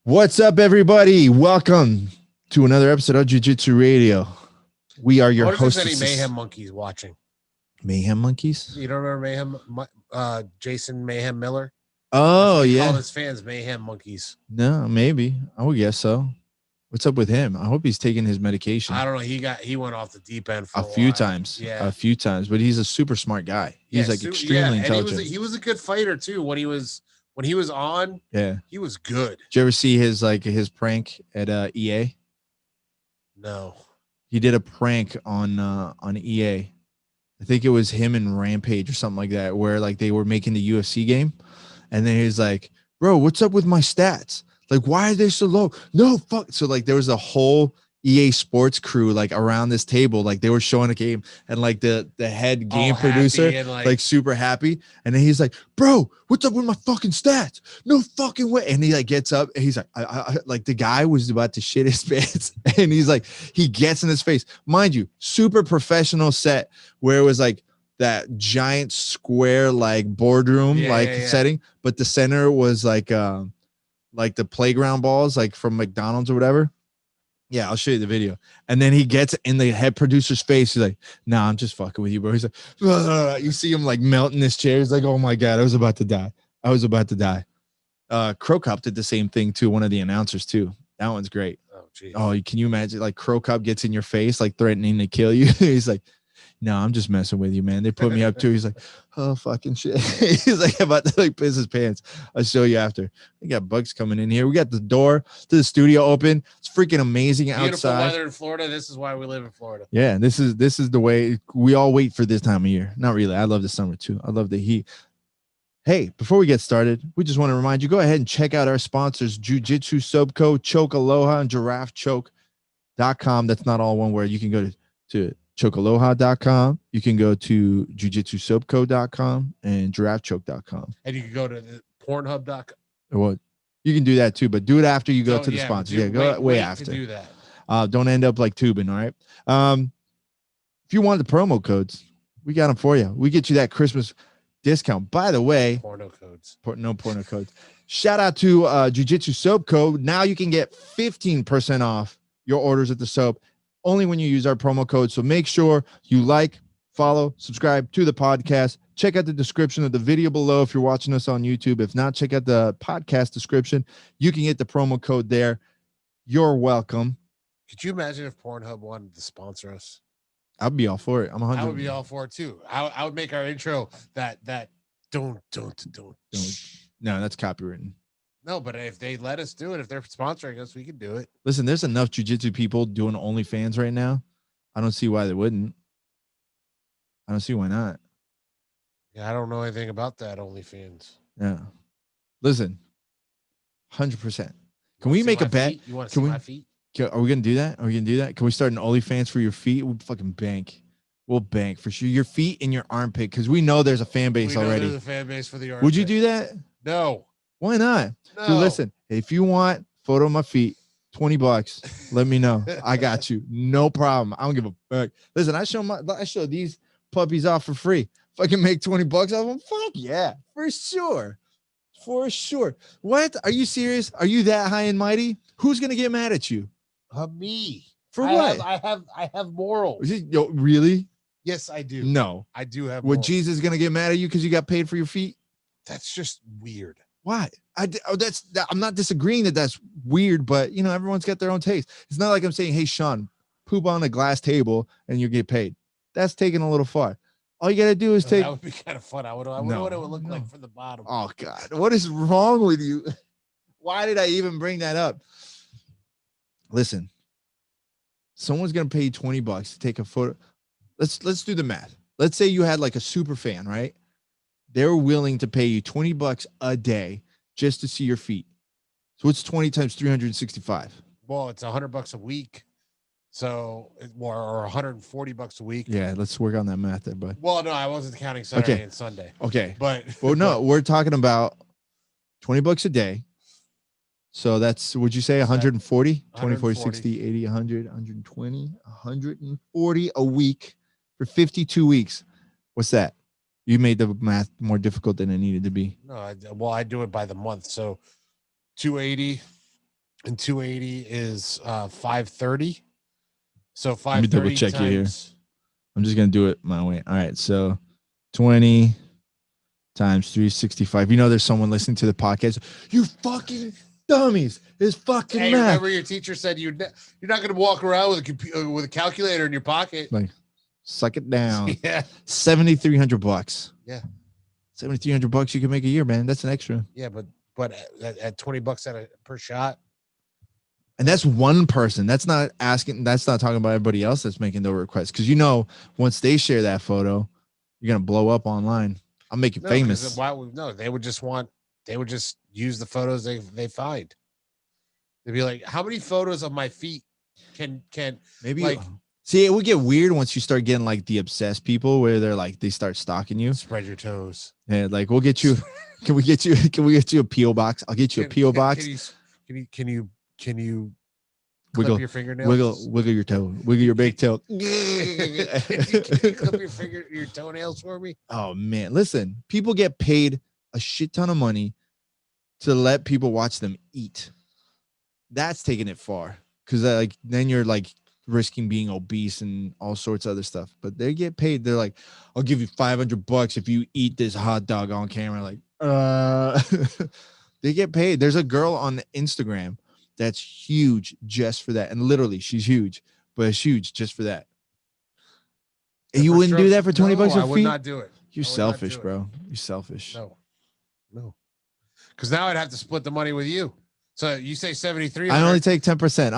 What's up, everybody? Welcome to another episode of Jiu-Jitsu Radio. We are your hosts. Any Mayhem Monkeys watching? Mayhem Monkeys? You don't remember Mayhem? Jason Mayhem Miller? Oh, yeah. Called his fans Mayhem Monkeys. No, maybe. I would guess so. What's up with him? I hope he's taking his medication. I don't know. He went off the deep end for a few times. Yeah, a few times. But he's a super smart guy. He's extremely intelligent. He was a good fighter too. When he was on, he was good. Did you ever see his prank at EA? No. He did a prank on EA. I think it was him and Rampage or something like that, where like they were making the UFC game, and then he's like, "Bro, what's up with my stats? Like, why are they so low? No, fuck." So like there was a whole EA Sports crew like around this table, like they were showing a game, and like the head game producer like super happy, and then he's like, "Bro, what's up with my fucking stats? No fucking way." And he like gets up and he's like, I like the guy was about to shit his pants, and he's like, he gets in his face, mind you, super professional set where it was like that giant square like boardroom setting, but the center was like the playground balls like from McDonald's or whatever. Yeah, I'll show you the video. And then he gets in the head producer's face. He's like, "Nah, I'm just fucking with you, bro." He's like, "Ugh." You see him like melting his chair. He's like, "Oh my God, I was about to die. I was about to die." Crow Cop did the same thing too. One of the announcers too. That one's great. Oh, geez. Oh, can you imagine? Like Crow Cop gets in your face, like threatening to kill you. He's like, "No, I'm just messing with you, man. They put me up too." He's like, "Oh, fucking shit." He's like about to like piss his pants. I'll show you after. We got bugs coming in here. We got the door to the studio open. It's freaking amazing outside. Beautiful weather in Florida. This is why we live in Florida. Yeah, this is the way we all wait for this time of year. Not really. I love the summer too. I love the heat. Hey, before we get started, we just want to remind you, go ahead and check out our sponsors, Jiu-Jitsu COO, Choke Aloha, and GiraffeChoke.com. That's not all one word. You can go to chokealoha.com. You can go to jujitsusobco.com and giraffechoke.com. And you can go to pornhub.com. Well, you can do that too, but do it after you go to the sponsor. Yeah, go way after. Do that. Don't end up like tubing, all right? If you want the promo codes, we got them for you. We get you that Christmas discount. By the way, porno codes. No porno codes. Shout out to Jiu-Jitsu Soap Code. Now you can get 15% off your orders at the soap, only when you use our promo code. So make sure you like, follow, subscribe to the podcast. Check out the description of the video below if you're watching us on YouTube. If not, check out the podcast description. You can get the promo code there. You're welcome. Could you imagine if Pornhub wanted to sponsor us? I'd be all for it. I would be all for it too. I would make our intro that don't. No, that's copywritten. No, but if they let us do it, if they're sponsoring us, we can do it. Listen, there's enough jiu-jitsu people doing OnlyFans right now. I don't see why they wouldn't. I don't see why not. Yeah, I don't know anything about that OnlyFans. Yeah. Listen, 100%. Can we make a bet? You want to see my feet? Are we going to do that? Are we going to do that? Can we start an OnlyFans for your feet? We'll fucking bank. We'll bank for sure. Your feet and your armpit, because we know there's a fan base already. There's a fan base for the armpit. Would you do that? No. Why not? No. Dude, listen, if you want photo of my feet, $20, let me know. I got you. No problem. I don't give a fuck. Listen, I show these puppies off for free. If I can make $20 off them, fuck yeah, for sure. For sure. What? Are you serious? Are you that high and mighty? Who's gonna get mad at you? Me. For what? I have morals. Yo, really? Yes, I do. No. I do have morals. What, Jesus gonna get mad at you because you got paid for your feet? That's just weird. Why? I'm not disagreeing that that's weird, but you know, everyone's got their own taste. It's not like I'm saying, "Hey, Shawn, poop on a glass table and you get paid." That's taking a little far. All you gotta do is take. That would be kind of fun. I wonder what it would look like from the bottom. Oh God, what is wrong with you? Why did I even bring that up? Listen, someone's gonna pay you $20 to take a photo. Let's do the math. Let's say you had like a super fan, right? They're willing to pay you $20 a day just to see your feet. So what's 20 times 365? Well, it's $100 a week. So, or $140 a week. Yeah, let's work on that math there, bud. Well, no, I wasn't counting Saturday and Sunday. Okay. But well, no, we're talking about $20 a day. So that's, would you say 140? 20, 40, 60, 80, 100, 120, 140 a week for 52 weeks. What's that? You made the math more difficult than it needed to be. No, I do it by the month. So 280 and 280 is 530. So Let me 530 double check you here. times. I'm just gonna do it my way. All right, so 20 times 365. You know, there's someone listening to the podcast. You fucking dummies! It's fucking Hey, math. remember your teacher said you're not going to walk around with a computer with a calculator in your pocket. Like, suck it down. Yeah, $7,300. Yeah, $7,300 you can make a year, man. That's an extra. yeah, but at $20 per shot. And that's one person. That's not asking. That's not talking about everybody else that's making the request. Because you know, once they share that photo, you're gonna blow up online. I'll make you famous. Why? No, they would just use the photos they find. They'd be like, how many photos of my feet can maybe like see, it would get weird once you start getting like the obsessed people where they're like they start stalking you. Spread your toes. Yeah, like we'll get you. Can we get you a PO box? I'll get you a PO box. Can you wiggle your fingernails? Wiggle your toe. Wiggle your big toe. Can you clip your toenails for me? Oh man, listen. People get paid a shit ton of money to let people watch them eat. That's taking it far because like then you're like risking being obese and all sorts of other stuff. But they get paid. They're like, I'll give you $500 if you eat this hot dog on camera. Like, they get paid. There's a girl on Instagram that's huge just for that, and literally she's huge, but it's huge just for that. And you wouldn't do that for $20 a feet? I would not do it. You're selfish, bro. You're selfish. No, because now I'd have to split the money with you. So you say 73. I only take 10%.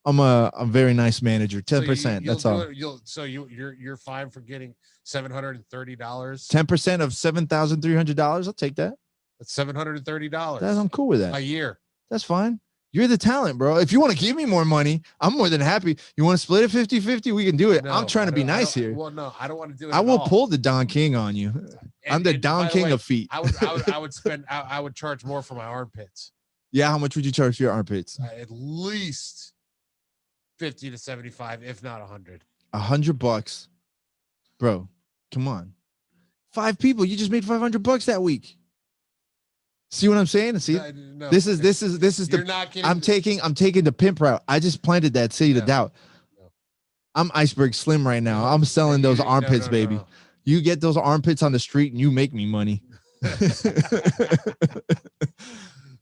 I'm a very nice manager. 10%. That's all. You're fine for getting $730. 10% of $7,300. I'll take that. That's $730. I'm cool with that. A year. That's fine. You're the talent, bro. If you want to give me more money, I'm more than happy. You want to split it 50-50? We can do it. No, I'm trying to be nice here. Well, no, I don't want to do it. I will pull the Don King on you. I'm the Don King of feet. I would charge more for my armpits. Yeah, how much would you charge for your armpits? At least 50 to 75, if not 100. $100, bro. Come on, 5 people. You just made $500 that week. See what I'm saying? See, no, this is the. Not I'm taking the pimp route. I just planted that seed of doubt. No. I'm iceberg slim right now. I'm selling those armpits, baby. No. You get those armpits on the street and you make me money.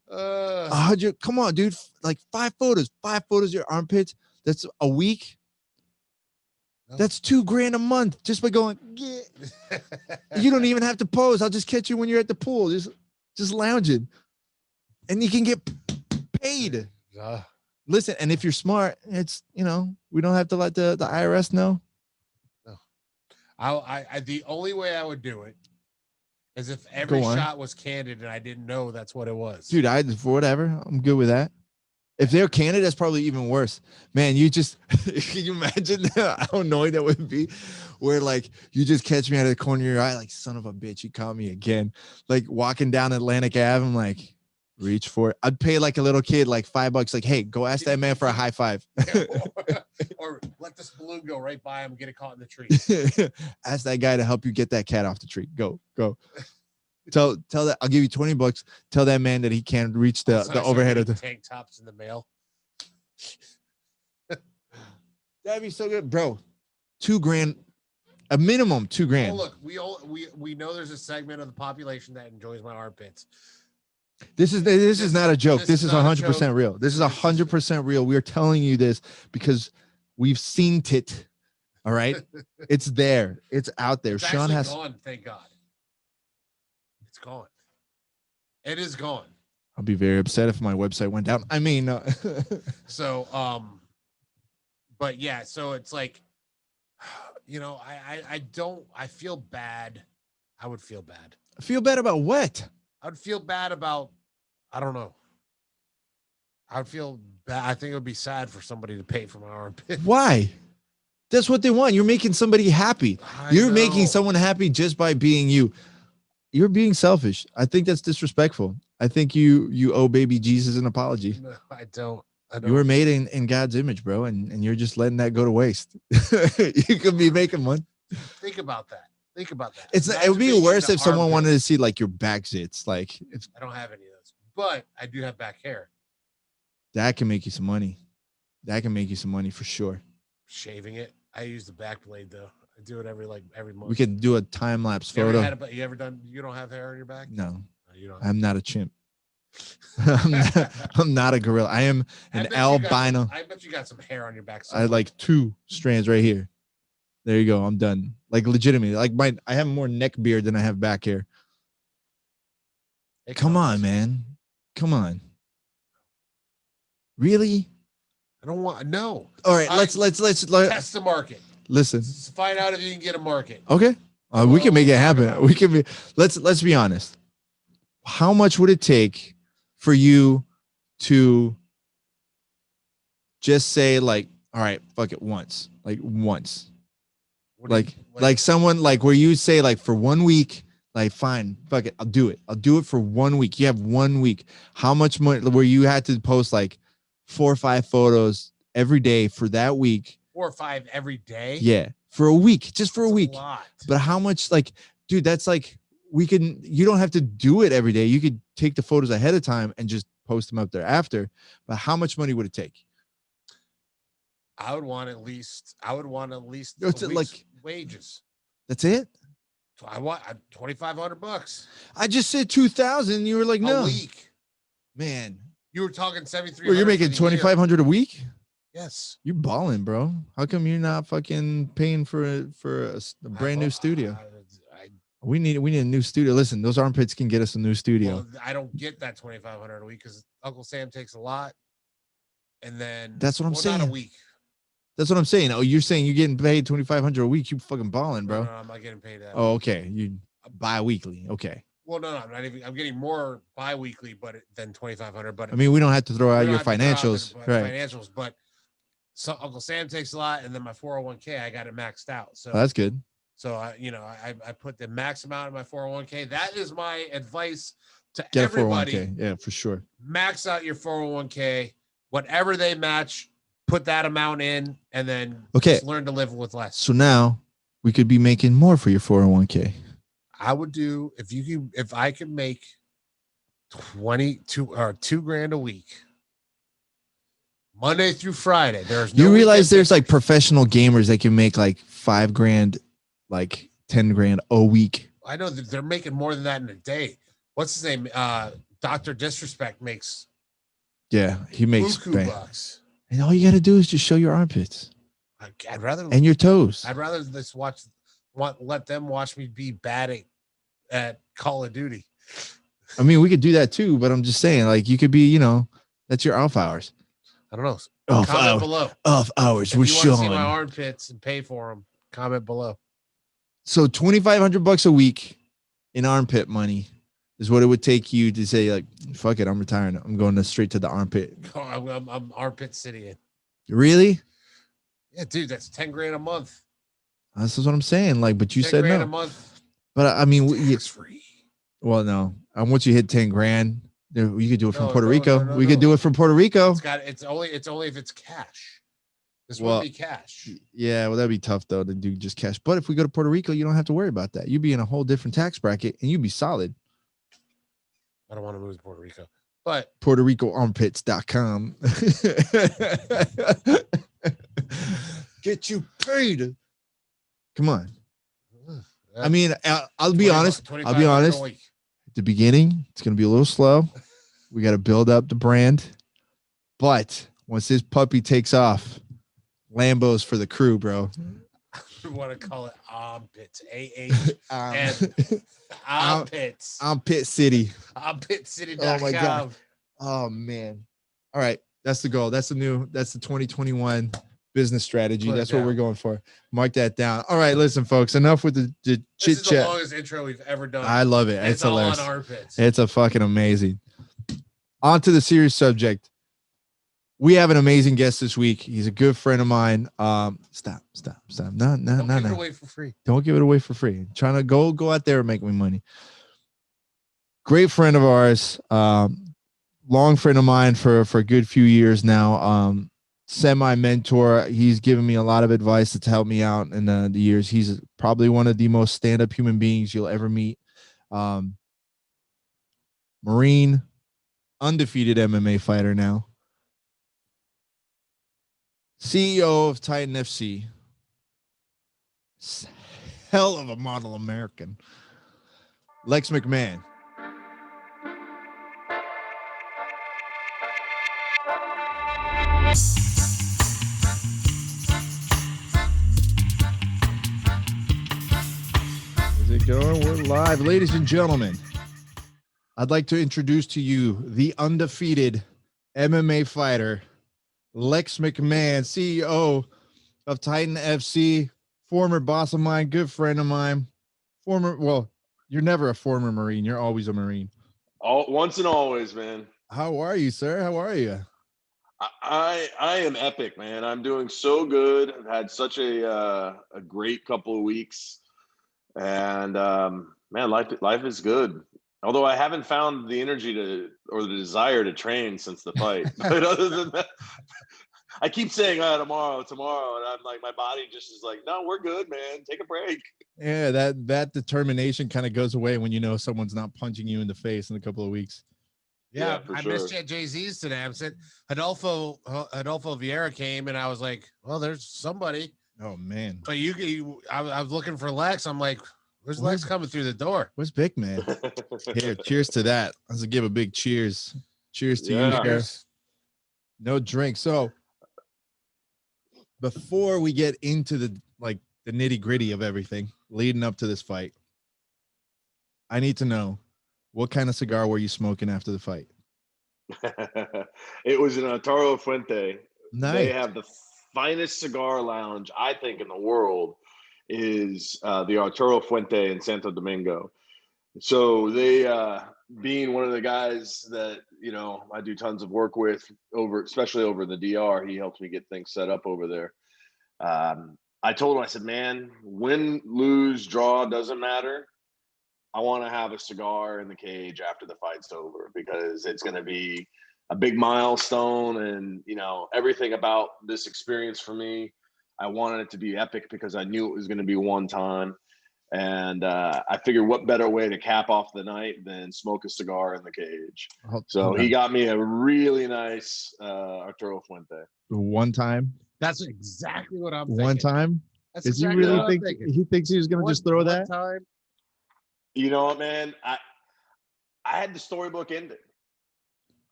100. Come on, dude. Like 5 photos of your armpits. That's a week. No. That's $2,000 a month just by going. Yeah. You don't even have to pose. I'll just catch you when you're at the pool. Just lounging, and you can get paid. Listen, and if you're smart, it's we don't have to let the IRS know. No, I the only way I would do it is if every shot was candid and I didn't know that's what it was. Dude, for whatever, I'm good with that. If they're candid, that's probably even worse. Man, you just can you imagine how annoying that would be? Where like you just catch me out of the corner of your eye, like son of a bitch, you caught me again. Like walking down Atlantic Ave, I'm like, reach for it. I'd pay like a little kid like $5, like, hey, go ask that man for a high five. or let this balloon go right by him and get it caught in the tree. Ask that guy to help you get that cat off the tree. Go. Tell that I'll give you $20. Tell that man that he can't reach the overhead of the tank tops in the mail. That'd be so good, bro. $2,000, a minimum $2,000. Oh, look, we know there's a segment of the population that enjoys my armpits. This is not a joke. This is 100% real. This is 100% real. We are telling you this because we've seen it. All right, it's there. It's out there. It's Shawn has gone. Thank God. It's gone. It is gone. I'll be very upset if my website went down. I mean, but yeah, so it's like, I feel bad. I would feel bad. Feel bad about what? I would feel bad about, I don't know. I would feel bad. I think it would be sad for somebody to pay for my armpit. Why? That's what they want. You're making somebody happy. You're making someone happy just by being you. You're being selfish. I think that's disrespectful. I think you owe baby Jesus an apology. No, I don't. You were made in God's image, bro, and you're just letting that go to waste. You could be making one. Think about that. It would be worse if someone wanted to see like your back zits. Like I don't have any of those, but I do have back hair. That can make you some money. That can make you some money for sure. Shaving it. I use the back blade though. I do it every month. We could do a time lapse photo. You ever done? You don't have hair on your back? No, you don't. I'm not a chimp. I'm not a gorilla. I am an albino. I bet you got some hair on your back. I like 2 strands right here. There you go. I'm done. Like legitimately. Like I have more neck beard than I have back hair. Come on, man. Come on. Really? I don't want no. All right, let's test the market. Listen. Let's find out if you can get a market. Okay. We can make it happen. We can be let's be honest. How much would it take for you to just say like, all right, fuck it once. Like once. Like someone like where you say like for 1 week, like fine, fuck it, I'll do it. I'll do it for 1 week. You have 1 week. How much money where you had to post like 4 or 5 photos every day for that week? 4 or 5 every day? Yeah, for a week, just for a week. A lot. But how much, like, dude, that's like, you don't have to do it every day. You could take the photos ahead of time and just post them up there after. But how much money would it take? I would want at least like wages. That's it? I want $2,500. I just said 2,000. You were like, no. A week. Man. You were talking 7,300. Well, you're making 2,500 a week? Yes. You're balling, bro. How come you're not fucking paying for a brand new studio? We need a new studio. Listen, those armpits can get us a new studio. Well, I don't get that 2,500 a week because Uncle Sam takes a lot. And then that's what I'm saying. Not a week. That's what I'm saying. Oh, you're saying you're getting paid 2,500 a week. You fucking balling, bro. No, I'm not getting paid that. Oh, okay. You bi-weekly. Okay. Well, no, I'm not even. I'm getting more bi-weekly, than 2,500. But I mean, we don't have to throw out your financials, right? Financials, but so Uncle Sam takes a lot, and then my 401k, I got it maxed out. So that's good. So I put the max amount in my 401k. That is my advice to Get everybody. A 401k. Yeah, for sure. Max out your 401k. Whatever they match, put that amount in, and then just learn to live with less. So now we could be making more for your 401k. I would do if I could make 2 grand a week, Monday through Friday. You realize there's like professional gamers that can make like 5 grand, like 10 grand a week. I know that they're making more than that in a day. What's his name? Dr. Disrespect makes. Yeah, he makes bucks. And all you got to do is just show your armpits. I'd rather and your toes. I'd rather just let them watch me be bad at Call of Duty. I mean, we could do that too, but I'm just saying, like, you could be, that's your off hours. I don't know. Comment below. Off hours with Shawn. If you want to see my armpits and pay for them, comment below. So $2,500 a week in armpit money is what it would take you to say, like, fuck it, I'm retiring. I'm going straight to the armpit. Oh, I'm armpit city. Really? Yeah, dude, that's 10 grand a month. This is what I'm saying. Like, but you said no. A month. But I mean, it's free. Well, no. Once you hit 10 grand, you could do it from Puerto Rico. We could do it from Puerto Rico. It's only if it's cash. This won't be cash. Yeah, well, that'd be tough though to do just cash. But if we go to Puerto Rico, you don't have to worry about that. You'd be in a whole different tax bracket and you'd be solid. I don't want to move to Puerto Rico, but PuertoRicoArmpits.com. Get you paid. Come on. I mean, I'll be honest. At the beginning, it's going to be a little slow. We got to build up the brand. But once this puppy takes off, Lambos for the crew, bro. We want to call it Armpits. Armpits. Armpit City. Armpitcity.com. Oh my God. Oh man. All right. That's the goal. That's the 2021 business strategy. That's what we're going for. Mark that down. All right. Listen, folks, enough with the chit chat. This is the longest intro we've ever done. I love it. It's hilarious. All on armpits. It's a fucking amazing. On to the serious subject. We have an amazing guest this week. He's a good friend of mine. Stop. No. Don't give it away for free. Don't give it away for free. I'm trying to go out there and make me money. Great friend of ours. Long friend of mine for a good few years now. Semi-mentor. He's given me a lot of advice that's helped me out in the years. He's probably one of the most stand-up human beings you'll ever meet. Marine, undefeated MMA fighter now. CEO of Titan FC. Hell of a model American. Lex McMahon. How's it going? We're live. Ladies and gentlemen, I'd like to introduce to you the undefeated MMA fighter, Lex McMahon, CEO of Titan FC, former boss of mine, good friend of mine, well, you're never a former Marine. You're always a Marine. Once and always, man. How are you, sir? How are you? I am epic, man. I'm doing so good. I've had such a great couple of weeks, and man, life is good. Although I haven't found the energy or the desire to train since the fight. But other than that, I keep saying tomorrow, and I'm like, my body just is like, no, we're good, man. Take a break. Yeah, that determination kind of goes away when you know someone's not punching you in the face in a couple of weeks. Yeah, I missed you at Jay-Z's today. I'm saying Adolfo Vieira came, and I was like, well, there's somebody. Oh man! But I was looking for Lex. I'm like, where's Lex coming through the door? Where's Big Man? Here, cheers to that. Let's give a big cheers. Cheers to you, Chris. No drink. So before we get into the nitty gritty of everything leading up to this fight, I need to know, what kind of cigar were you smoking after the fight? It was an Arturo Fuente. Nice. They have the finest cigar lounge, I think, in the world is the Arturo Fuente in Santo Domingo. So they, being one of the guys that, I do tons of work with especially over in the DR, he helps me get things set up over there. I told him, I said, man, win, lose, draw, doesn't matter. I want to have a cigar in the cage after the fight's over because it's going to be a big milestone. And, everything about this experience for me, I wanted it to be epic because I knew it was going to be one time. And I figured what better way to cap off the night than smoke a cigar in the cage. So he got me a really nice Arturo Fuente. One time? That's exactly what I'm thinking. One time? That's Is exactly he really think he thinks he was going to just throw that? Time? You know what, man? I had the storybook ending.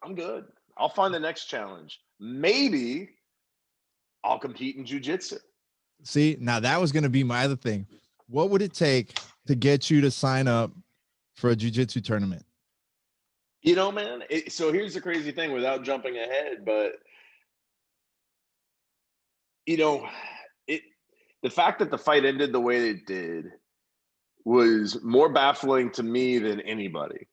I'm good. I'll find the next challenge. Maybe I'll compete in jiu-jitsu. See, now that was going to be my other thing. What would it take to get you to sign up for a jiu-jitsu tournament? Man, so here's the crazy thing without jumping ahead, but the fact that the fight ended the way it did was more baffling to me than anybody.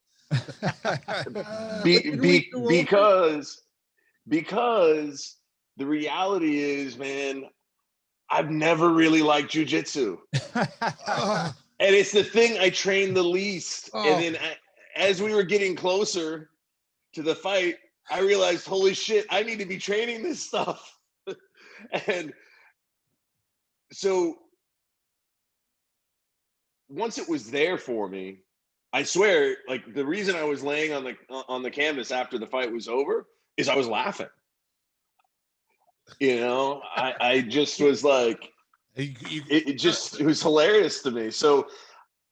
Because the reality is, man, I've never really liked jiu-jitsu. And it's the thing I trained the least. And then as we were getting closer to the fight, I realized, holy shit, I need to be training this stuff. And so once it was there for me, I swear, like the reason I was laying on the canvas after the fight was over is I was laughing. I just was like, it was hilarious to me. So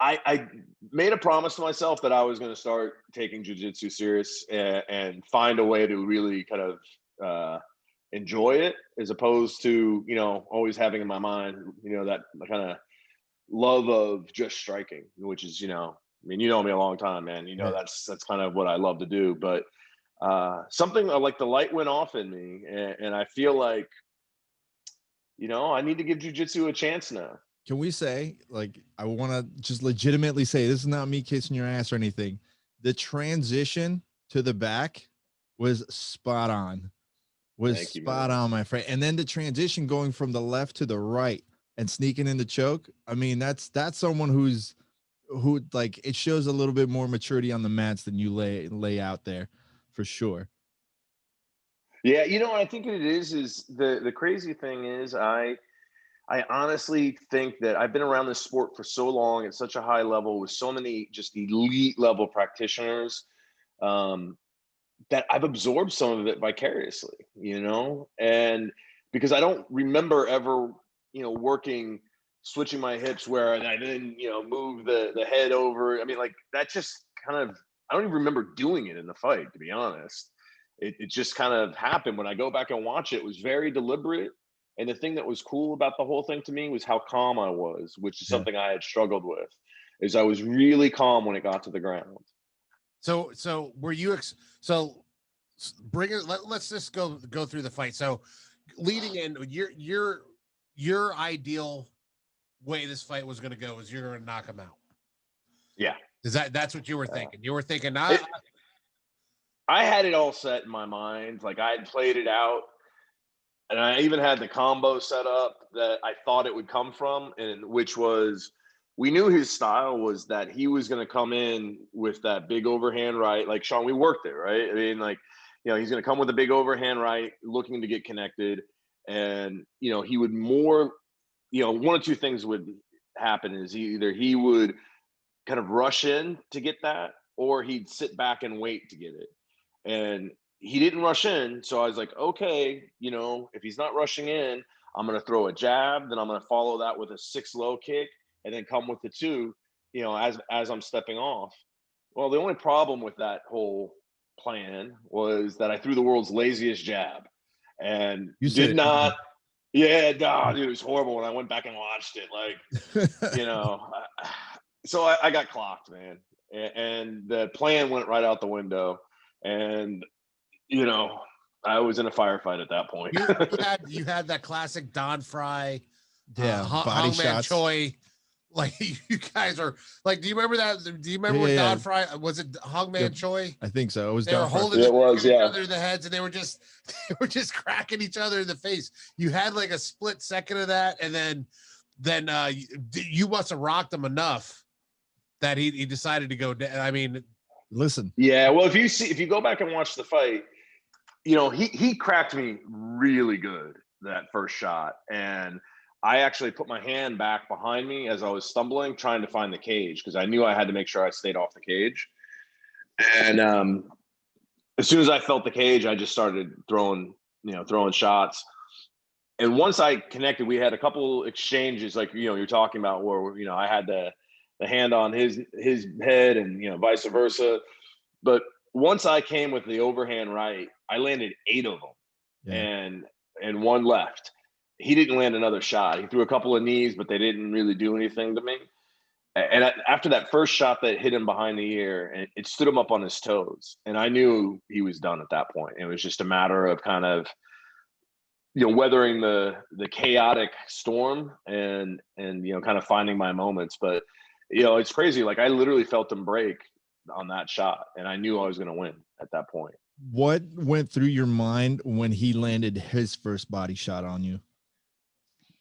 I made a promise to myself that I was going to start taking jiu-jitsu serious and find a way to really kind of enjoy it, as opposed to, always having in my mind, that kind of love of just striking, which is, you know me a long time, man. That's kind of what I love to do. But something like the light went off in me, and I feel like, I need to give jiu-jitsu a chance now. Can we say, I want to just legitimately say, this is not me kissing your ass or anything. The transition to the back was spot on. Spot on, my friend. And then the transition going from the left to the right and sneaking in the choke. I mean, that's someone who it shows a little bit more maturity on the mats than you lay out there, for sure. Yeah, I think it is the crazy thing is I honestly think that I've been around this sport for so long at such a high level with so many just elite level practitioners, that I've absorbed some of it vicariously, and because I don't remember ever, working, switching my hips where I then, move the head over. I mean, like that just kind of, I don't even remember doing it in the fight, to be honest. It just kind of happened. When I go back and watch it, it was very deliberate. And the thing that was cool about the whole thing to me was how calm I was, which is something I had struggled with, is I was really calm when it got to the ground. So were you, bring it, let's just go through the fight. So leading in, your ideal way this fight was going to go is you're going to knock him out. Yeah. That's what you were thinking? You were thinking, I had it all set in my mind. Like I had played it out, and I even had the combo set up that I thought it would come from, and which was, we knew his style was that he was going to come in with that big overhand right. Like Shawn, we worked it, right? I mean, like, he's going to come with a big overhand right, looking to get connected. And, he would more, one of two things would happen is either he would kind of rush in to get that, or he'd sit back and wait to get it. And he didn't rush in. So I was like, okay, if he's not rushing in, I'm going to throw a jab. Then I'm going to follow that with a 6 low kick and then come with the 2, as I'm stepping off. Well, the only problem with that whole plan was that I threw the world's laziest jab and did not. Yeah, dude, it was horrible when I went back and watched it. Like, so I got clocked, man. And the plan went right out the window. And, I was in a firefight at that point. you had that classic Don Fry, body shots. Choi. Like you guys are like, do you remember that? Do you remember when Don Fry, was it Hangman Choi? I think so. It was. They were holding each other in the heads, and they were just cracking each other in the face. You had like a split second of that, and then you must have rocked him enough that he decided to go down. I mean, listen. Yeah, well, if you go back and watch the fight, he cracked me really good that first shot, and I actually put my hand back behind me as I was stumbling, trying to find the cage, because I knew I had to make sure I stayed off the cage. And as soon as I felt the cage, I just started throwing shots. And once I connected, we had a couple exchanges, like you're talking about, where I had the hand on his head, and vice versa. But once I came with the overhand right, I landed 8 of them, and 1 left. He didn't land another shot. He threw a couple of knees, but they didn't really do anything to me. And after that first shot that hit him behind the ear, it stood him up on his toes. And I knew he was done at that point. It was just a matter of kind of, weathering the chaotic storm and kind of finding my moments. But, it's crazy. Like I literally felt him break on that shot, and I knew I was going to win at that point. What went through your mind when he landed his first body shot on you?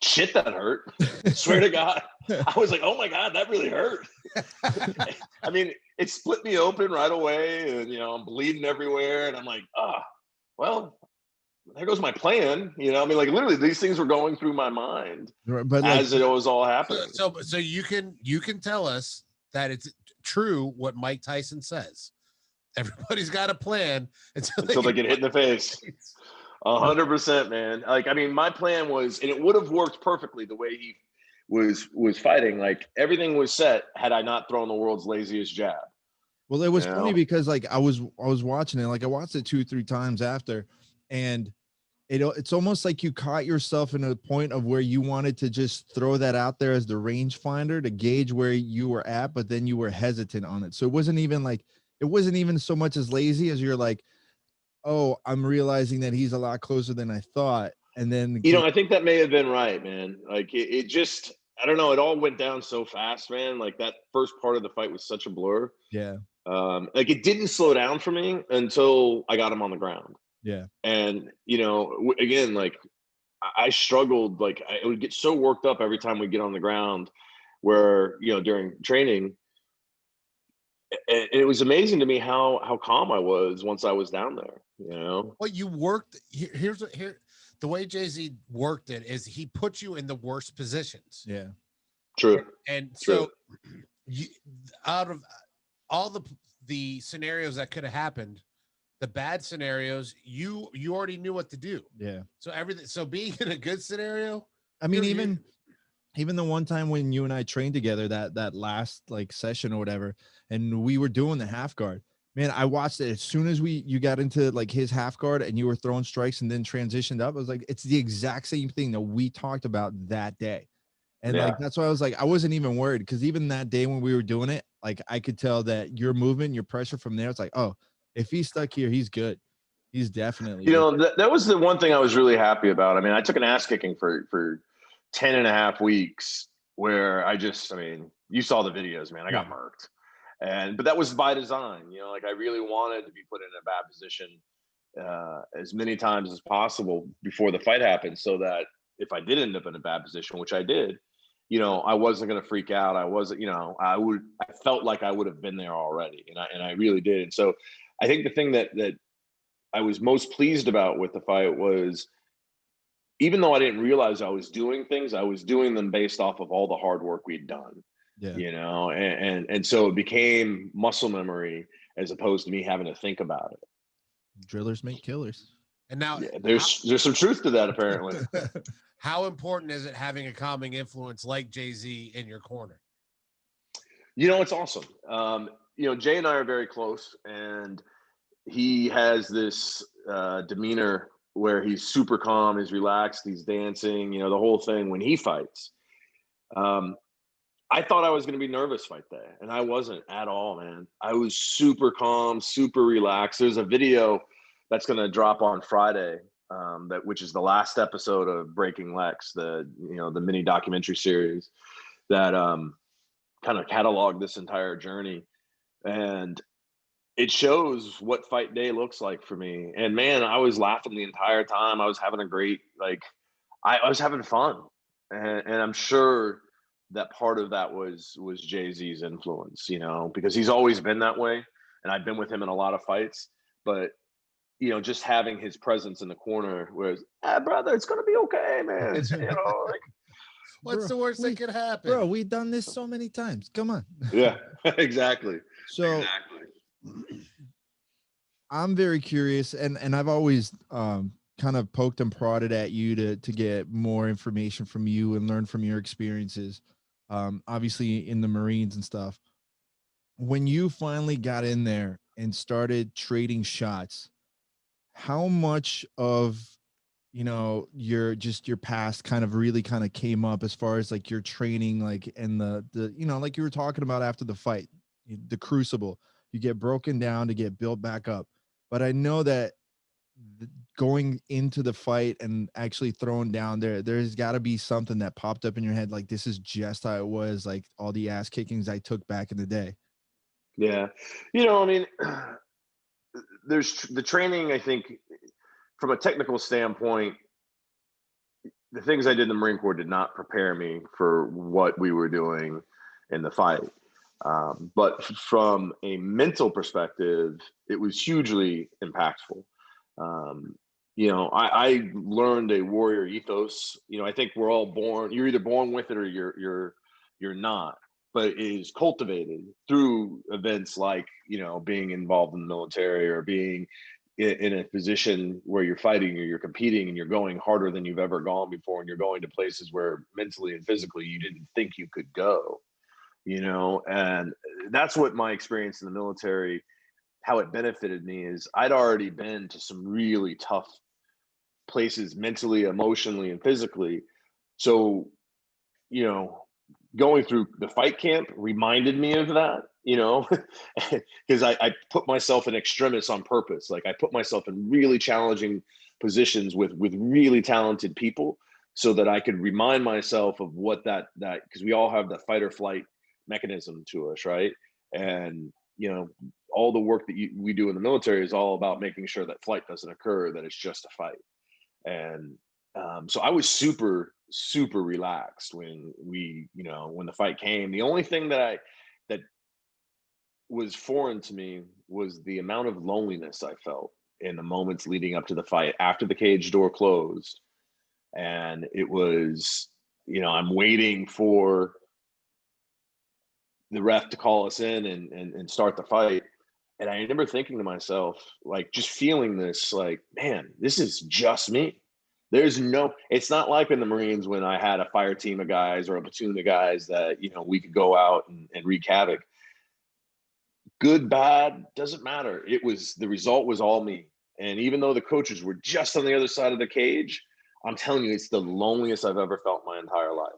Shit, that hurt. Swear to God. I was like, oh my God, that really hurt. I mean, it split me open right away, and I'm bleeding everywhere, and I'm like, well, there goes my plan. I mean, like literally these things were going through my mind, but as it was all happening. So you can tell us that it's true what Mike Tyson says. Everybody's got a plan until they get hit in the face. 100%, man. Like, I mean, my plan was, and it would have worked perfectly the way he was fighting. Like everything was set had I not thrown the world's laziest jab. Well, it was funny because like I was watching it, like I watched it 2-3 times after, and it's almost like you caught yourself in a point of where you wanted to just throw that out there as the rangefinder to gauge where you were at, but then you were hesitant on it. So it wasn't even so much as lazy as you're like, oh, I'm realizing that he's a lot closer than I thought. And then, I think that may have been right, man. Like it just, I don't know. It all went down so fast, man. Like that first part of the fight was such a blur. Yeah. Like it didn't slow down for me until I got him on the ground. Yeah. And, again, like I struggled, like I would get so worked up every time we get on the ground where, during training. And it was amazing to me how calm I was once I was down there, Well, you worked here. The way Jay-Z worked it is he put you in the worst positions. Yeah. True. And so out of all the scenarios that could have happened, the bad scenarios, you already knew what to do. Yeah. So everything. So being in a good scenario, I mean, you're- even the one time when you and I trained together, that last like session or whatever, and we were doing the half guard, man, I watched it as soon as you got into like his half guard and you were throwing strikes and then transitioned up. I was like, it's the exact same thing that we talked about that day. And Yeah. like, that's why I was like, I wasn't even worried, because even that day when we were doing it, like I could tell that your movement, your pressure from there, it's like, oh, if he's stuck here, he's good. He's definitely You good. know, that was the one thing I was really happy about. I mean, I took an ass kicking for 10 and a half weeks where I mean, you saw the videos, man. I got murked. But that was by design, you know, like I really wanted to be put in a bad position as many times as possible before the fight happened, so that if I did end up in a bad position, which I did, you know, I wasn't going to freak out. I wasn't, you know, I felt like I would have been there already. And I really did. And so I think the thing that I was most pleased about with the fight was, even though I didn't realize I was doing things, I was doing them based off of all the hard work we'd done. Yeah. You know, and so it became muscle memory as opposed to me having to think about it. Drillers make killers. and now There's some truth to that, apparently. how important is it having a calming influence like Jay-Z in your corner? You know, it's awesome. You know, Jay and I are very close, and he has this demeanor where he's super calm, he's relaxed, he's dancing, you know, the whole thing when he fights. I thought I was going to be nervous fight day, and I wasn't at all, man. I was super calm, super relaxed. There's a video that's going to drop on Friday, which is the last episode of Breaking Lex, the mini documentary series that kind of cataloged this entire journey, and it shows what fight day looks like for me. And man, I was laughing the entire time. I was having a great, like, I was having fun, and I'm sure that part of that was Jay-Z's influence, you know, because he's always been that way, and I've been with him in a lot of fights. But you know, just having his presence in the corner was, brother, it's gonna be okay, man. It's, you know, like, What's the worst that could happen? Bro, we've done this so many times. Come on. yeah, exactly. So I'm very curious, and I've always kind of poked and prodded at you to get more information from you and learn from your experiences. Obviously in the Marines and stuff. When you finally got in there and started trading shots, how much of, you know, your past kind of really kind of came up as far as like your training, like, and the you know, like you were talking about after the fight, the crucible, you get broken down to get built back up. But I know that going into the fight and actually throwing down there's got to be something that popped up in your head, like, this is just how it was, like all the ass kickings I took back in the day. Yeah, you know, I mean, there's the training. I think from a technical standpoint, the things I did in the Marine Corps did not prepare me for what we were doing in the fight. But from a mental perspective, it was hugely impactful. You know, I learned a warrior ethos. You know, I think we're all born, you're either born with it or you're not, but it is cultivated through events like, you know, being involved in the military, or being in a position where you're fighting or you're competing and you're going harder than you've ever gone before, and you're going to places where mentally and physically you didn't think you could go, you know. And that's what my experience in the military, how it benefited me, is I'd already been to some really tough places mentally, emotionally, and physically. So, you know, going through the fight camp reminded me of that, you know, because I put myself in extremis on purpose. Like, I put myself in really challenging positions with really talented people, so that I could remind myself of what that because we all have the fight or flight mechanism to us, right? And, you know, all the work that we do in the military is all about making sure that flight doesn't occur, that it's just a fight. And so I was super relaxed when when the fight came. The only thing that was foreign to me was the amount of loneliness I felt in the moments leading up to the fight, after the cage door closed. And it was, you know, I'm waiting for the ref to call us in and start the fight. And I remember thinking to myself, like, just feeling this, like, man, this is just me. It's not like in the Marines when I had a fire team of guys or a platoon of guys that, you know, we could go out and wreak havoc. Good, bad, doesn't matter. The result was all me. And even though the coaches were just on the other side of the cage, I'm telling you, it's the loneliest I've ever felt my entire life.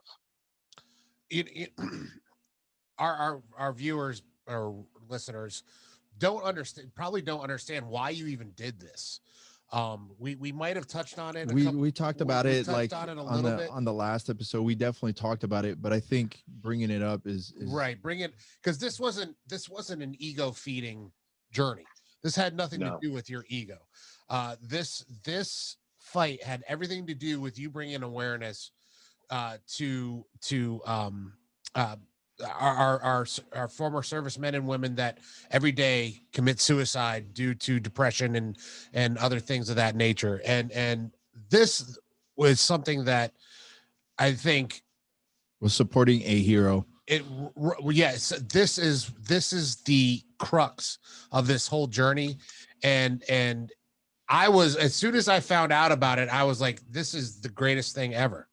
Our viewers or listeners probably don't understand why you even did this. We might have touched on it. We talked about it like on it on the last episode. We definitely talked about it, but I think bringing it up is right. Bring it, because this wasn't an ego feeding journey. This had nothing to do with your ego. This fight had everything to do with you bringing awareness to our former servicemen and women that every day commit suicide due to depression and other things of that nature. And this was something that I think was supporting AHERO. Yes, this is the crux of this whole journey. And I was, as soon as I found out about it, I was like, this is the greatest thing ever.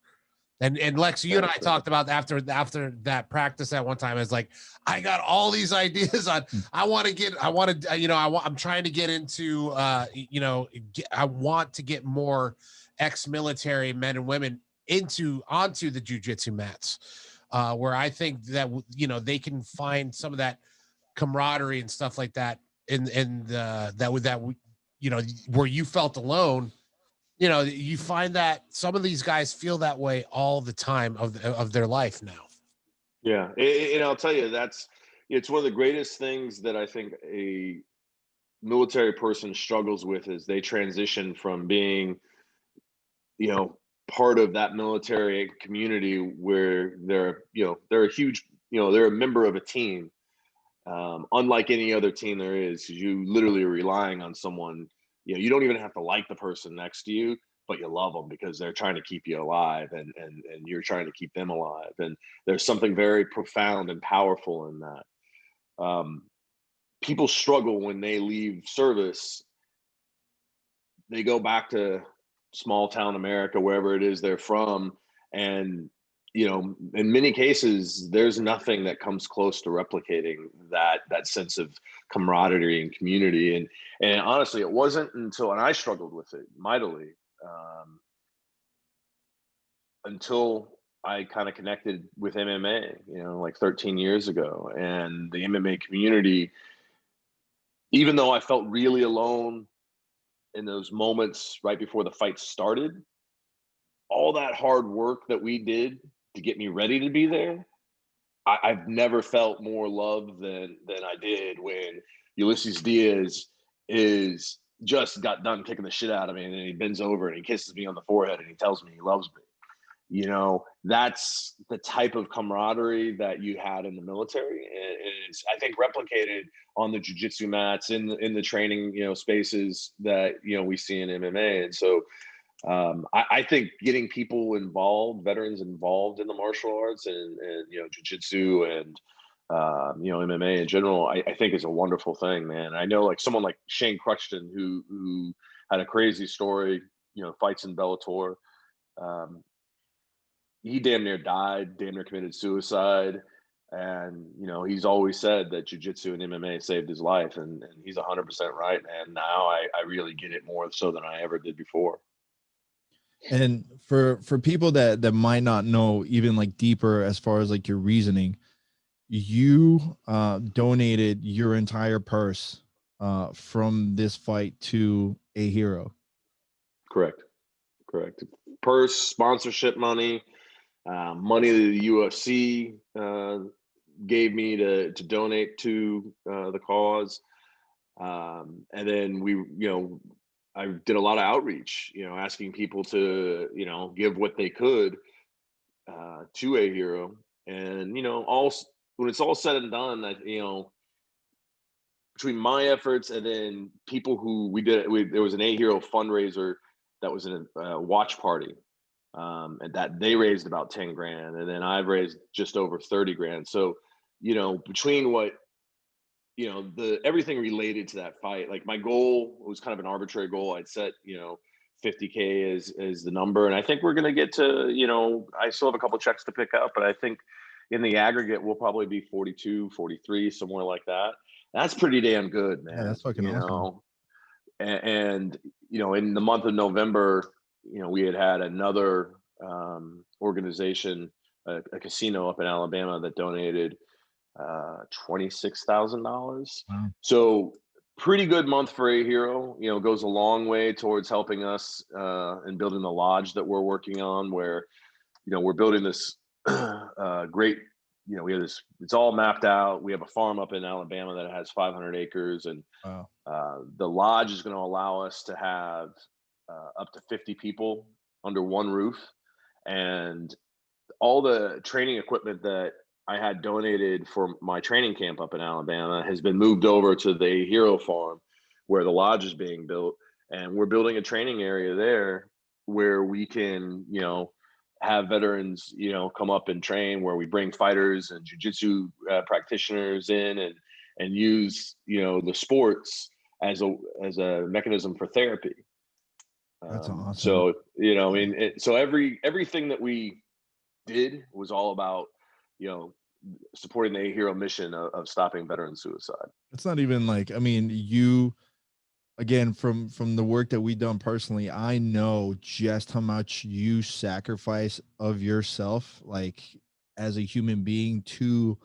And Lex, you and I talked about after that practice at one time. It's like, I got all these ideas on. I'm trying to get into, I want to get more ex-military men and women onto the jiu-jitsu mats, where I think that they can find some of that camaraderie and stuff like that where you felt alone. You find that some of these guys feel that way all the time of their life now. Yeah. And I'll tell you, it's one of the greatest things that I think a military person struggles with is they transition from being, part of that military community where they're a huge, they're a member of a team. Unlike any other team there is, you literally are relying on someone. You don't even have to like the person next to you, but you love them because they're trying to keep you alive and you're trying to keep them alive. And there's something very profound and powerful in that. People struggle when they leave service. They go back to small town America, wherever it is they're from. And, in many cases, there's nothing that comes close to replicating that sense of camaraderie and community. And honestly, it wasn't until, and I struggled with it mightily, until I kind of connected with MMA, like 13 years ago. And the MMA community, even though I felt really alone in those moments right before the fight started, all that hard work that we did to get me ready to be there, I've never felt more love than I did when Ulysses Diaz just got done kicking the shit out of me, and then he bends over and he kisses me on the forehead and he tells me he loves me. That's the type of camaraderie that you had in the military, and it's, I think, replicated on the jiu-jitsu mats in the training spaces that we see in MMA. And so I think getting people involved, veterans involved in the martial arts and jiu-jitsu and MMA in general, I think is a wonderful thing, man. I know like someone like Shane Crutchton who had a crazy story, fights in Bellator. He damn near died, damn near committed suicide. And, he's always said that jiu-jitsu and MMA saved his life. And he's 100% right. And now I really get it more so than I ever did before. And for people that might not know even like deeper as far as like your reasoning, you donated your entire purse from this fight to AHERO. Correct. Purse, sponsorship money, money that the UFC gave me to donate to the cause. And then I did a lot of outreach, asking people to, give what they could to AHERO. And, when it's all said and done, that, between my efforts and then people who there was an AHERO fundraiser that was in a watch party. And that they raised about 10 grand. And then I've raised just over 30 grand. So, between what you know, everything related to that fight. Like my goal was kind of an arbitrary goal. I'd set, you know, 50K is the number. And I think we're going to get to, you know, I still have a couple checks to pick up, but I think in the aggregate, we'll probably be 42, 43, somewhere like that. That's pretty damn good, man. Yeah, that's fucking you awesome. know? And, you know, in the month of November, you know, we had another organization, a casino up in Alabama that donated $26,000. Wow. So pretty good month for AHERO. You know, goes a long way towards helping us in building the lodge that we're working on, where, you know, we're building this great, you know, we have this, it's all mapped out. We have a farm up in Alabama that has 500 acres, and Wow. the lodge is going to allow us to have up to 50 people under one roof. And all the training equipment that I had donated for my training camp up in Alabama has been moved over to the AHERO farm where the lodge is being built. And we're building a training area there where we can, you know, have veterans, you know, come up and train, where we bring fighters and jiu-jitsu practitioners in and use, you know, the sports as a mechanism for therapy. That's awesome. So, you know, I mean, so everything that we did was all about, you know, supporting the AHERO mission of stopping veteran suicide. It's not even like, I mean, you, again, from the work that we've done personally, I know just how much you sacrifice of yourself, like as a human being, to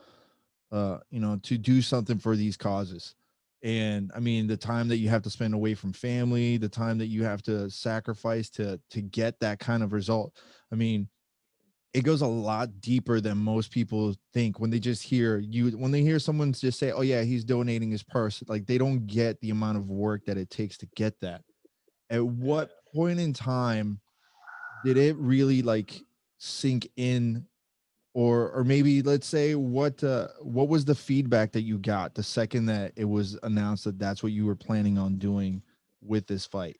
you know, to do something for these causes. And I mean, the time that you have to spend away from family, the time that you have to sacrifice to get that kind of result. I mean, it goes a lot deeper than most people think when they just hear you, when they hear someone just say, oh yeah, he's donating his purse. Like, they don't get the amount of work that it takes to get that. At what point in time did it really like sink in? Or maybe let's say, what was the feedback that you got the second that it was announced that that's what you were planning on doing with this fight?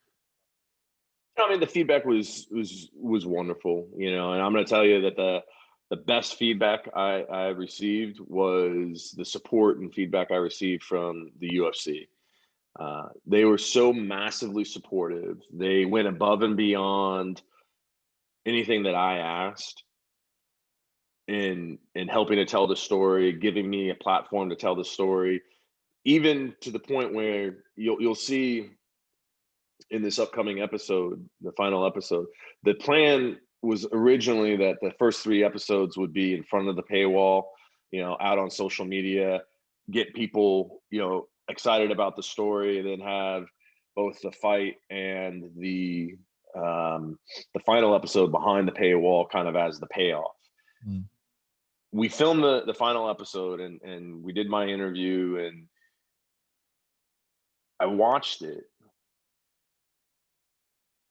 I mean, the feedback was wonderful, you know, and I'm going to tell you that the best feedback I received was the support and feedback I received from the UFC. They were so massively supportive. They went above and beyond anything that I asked in helping to tell the story, giving me a platform to tell the story, even to the point where you'll see in this upcoming episode, the final episode, the plan was originally that the first 3 episodes would be in front of the paywall, you know, out on social media, get people, you know, excited about the story, and then have both the fight and the final episode behind the paywall kind of as the payoff. Mm. We filmed the final episode, and we did my interview, and I watched it,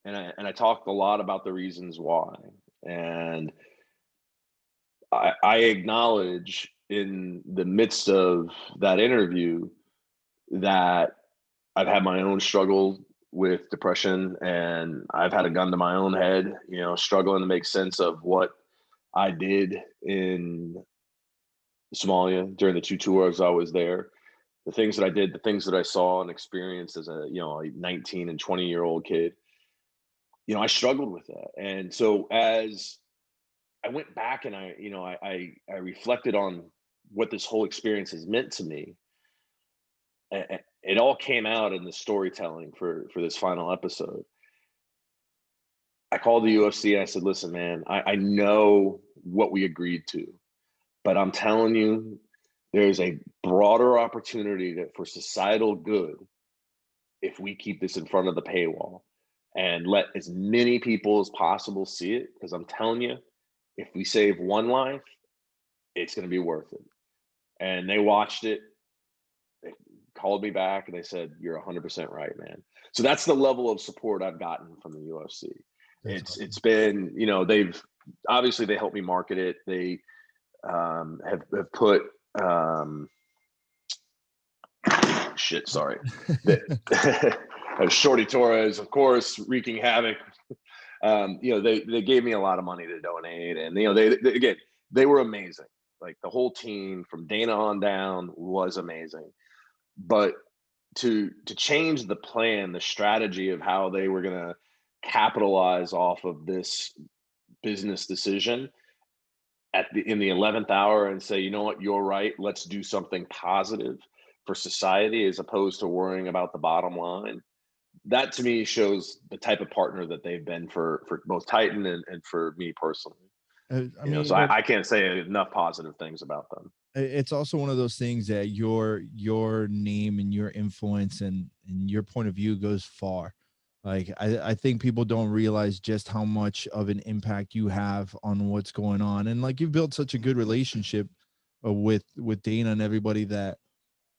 and I talked a lot about the reasons why. And I acknowledge in the midst of that interview that I've had my own struggle with depression, and I've had a gun to my own head, you know, struggling to make sense of what I did in Somalia during the 2 tours I was there. The things that I did, the things that I saw and experienced as a, you know, a 19 and 20-year-old kid, you know, I struggled with that. And so as I went back and I, you know, I reflected on what this whole experience has meant to me, it all came out in the storytelling for this final episode. I called the UFC and I said, listen, man, I know what we agreed to, but I'm telling you, there's a broader opportunity for societal good if we keep this in front of the paywall and let as many people as possible see it. Because I'm telling you, if we save one life, it's going to be worth it. And they watched it. They called me back and they said, you're 100% right, man. So that's the level of support I've gotten from the UFC. It's been, you know, they've obviously, they helped me market it. They have put shit, sorry. Shorty Torres, of course, wreaking havoc. You know, they gave me a lot of money to donate, and you know, they again, they were amazing. Like the whole team from Dana on down was amazing. but to change the plan, the strategy of how they were going to capitalize off of this business decision in the 11th hour and say, you know what, you're right, let's do something positive for society as opposed to worrying about the bottom line. That to me shows the type of partner that they've been for both Titan and for me personally. I mean, So I can't say enough positive things about them. It's also one of those things that your name and your influence and your point of view goes far. Like I think people don't realize just how much of an impact you have on what's going on. And like you've built such a good relationship with Dana and everybody that,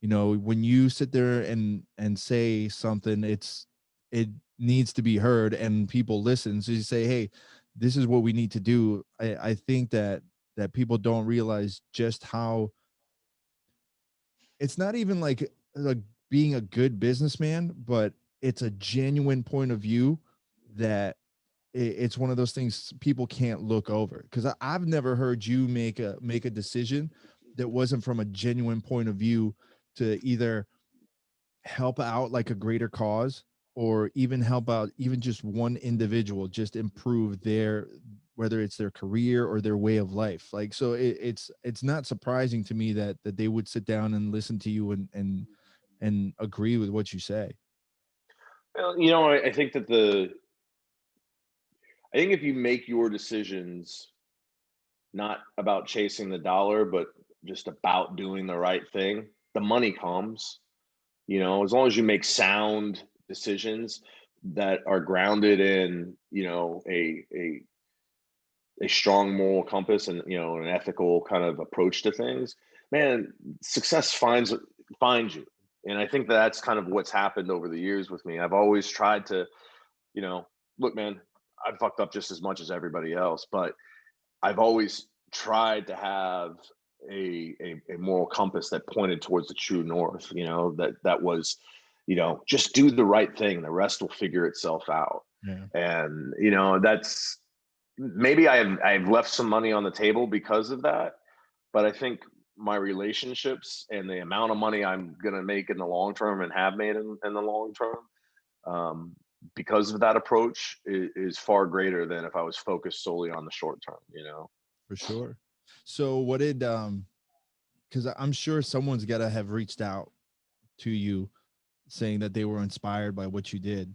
you know, when you sit there and say something, it needs to be heard and people listen. So you say, hey, this is what we need to do. I think that people don't realize just how it's not even like being a good businessman, but it's a genuine point of view that it's one of those things people can't look over. Because I've never heard you make a decision that wasn't from a genuine point of view to either help out like a greater cause or even help out even just one individual, just improve their, whether it's their career or their way of life. Like, so it's not surprising to me that they would sit down and listen to you and agree with what you say. Well, I think that I think if you make your decisions not about chasing the dollar, but just about doing the right thing, the money comes. As long as you make sound decisions that are grounded in, a strong moral compass and, an ethical kind of approach to things, man, success finds you. And I think that's kind of what's happened over the years with me. I've always tried to, look, man, I fucked up just as much as everybody else, but I've always tried to have a moral compass that pointed towards the true north, that was, just do the right thing. The rest will figure itself out. Yeah. And, that's maybe I've left some money on the table because of that. But I think my relationships and the amount of money I'm going to make in the long term and have made in the long term, because of that approach is far greater than if I was focused solely on the short term, For sure. So what did, because I'm sure someone's got to have reached out to you saying that they were inspired by what you did.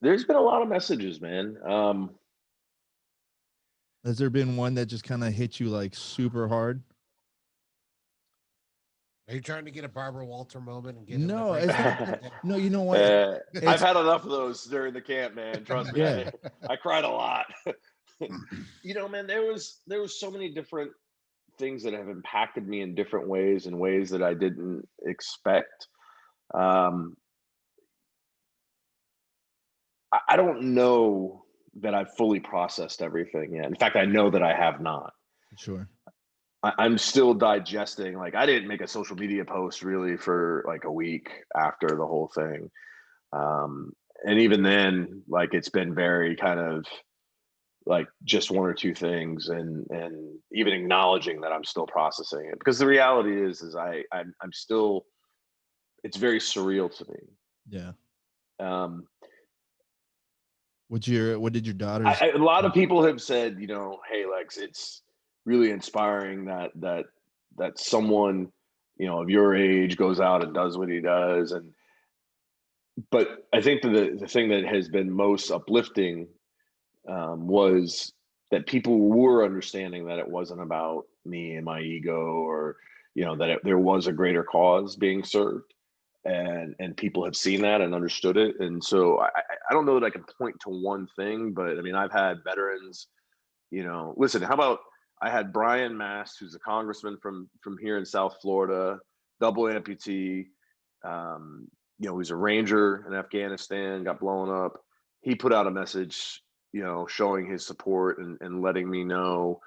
There's been a lot of messages, man. Has there been one that just kind of hit you like super hard? Are you trying to get a Barbara Walter moment and get No, him to it's not. No, you know what? I've had enough of those during the camp, man. Trust me. Yeah. I cried a lot. Man, there was so many different things that have impacted me in different ways, in ways that I didn't expect. I don't know that I've fully processed everything yet. In fact, I know that I have not. Sure. I'm still digesting. Like, I didn't make a social media post really for like a week after the whole thing. And even then, like, it's been very kind of like just one or two things, and even acknowledging that I'm still processing it, because the reality is I'm still, it's very surreal to me. Yeah. Um, what did your daughters? A lot of people have said, hey, Lex, it's really inspiring that someone, of your age goes out and does what he does. But I think the thing that has been most uplifting was that people were understanding that it wasn't about me and my ego, or, that there was a greater cause being served. And people have seen that and understood it. And so I don't know that I can point to one thing, but I mean, I've had veterans, listen, how about, I had Brian Mast, who's a congressman from here in South Florida, double amputee. He's a ranger in Afghanistan, got blown up. He put out a message, showing his support and letting me know,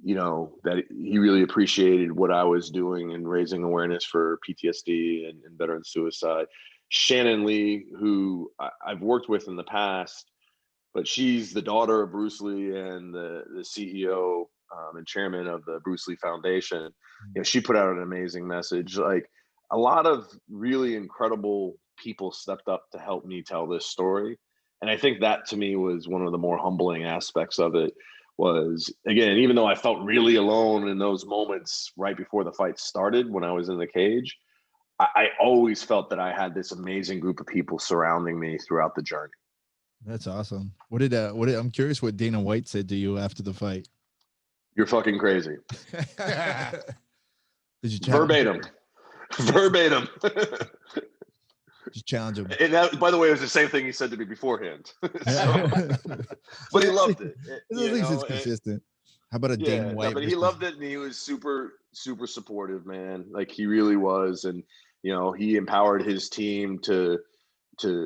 that he really appreciated what I was doing and raising awareness for PTSD and veteran suicide. Shannon Lee, who I've worked with in the past, but she's the daughter of Bruce Lee and the CEO and chairman of the Bruce Lee Foundation. She put out an amazing message. Like, a lot of really incredible people stepped up to help me tell this story. And I think that to me was one of the more humbling aspects of it. Was, again, even though I felt really alone in those moments right before the fight started when I was in the cage, I always felt that I had this amazing group of people surrounding me throughout the journey. That's awesome. I'm curious what Dana White said to you after the fight. You're fucking crazy. Did you challenge Verbatim. Just challenge him. And that, by the way, it was the same thing he said to me beforehand. But he loved it. At least it's consistent. How about a Dana White? No, but he loved it, and he was super, super supportive, man. Like, he really was. And, he empowered his team to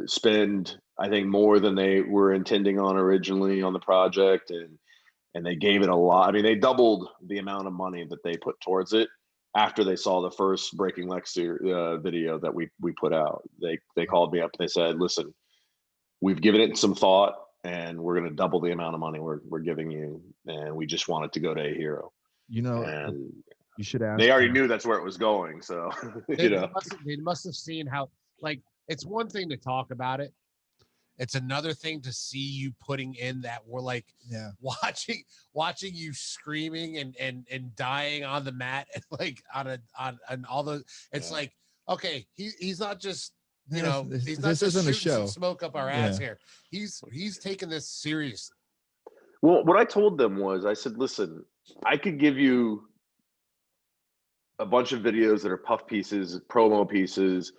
spend, I think, more than they were intending on originally on the project. And they gave it a lot. I mean, they doubled the amount of money that they put towards it after they saw the first Breaking Lex video that we put out. They called me up. They said, listen, we've given it some thought, and we're going to double the amount of money we're giving you. And we just want it to go to AHERO. And you should ask. They already knew that's where it was going. So, they must have seen how, like, it's one thing to talk about it. It's another thing to see you putting in that. We're like, watching you screaming and dying on the mat, and like on all those. It's like, okay, he's not just, he's not this just isn't a shooting show. some smoke up our ass here. He's taking this seriously. Well, what I told them was, I said, listen, I could give you a bunch of videos that are puff pieces, promo pieces.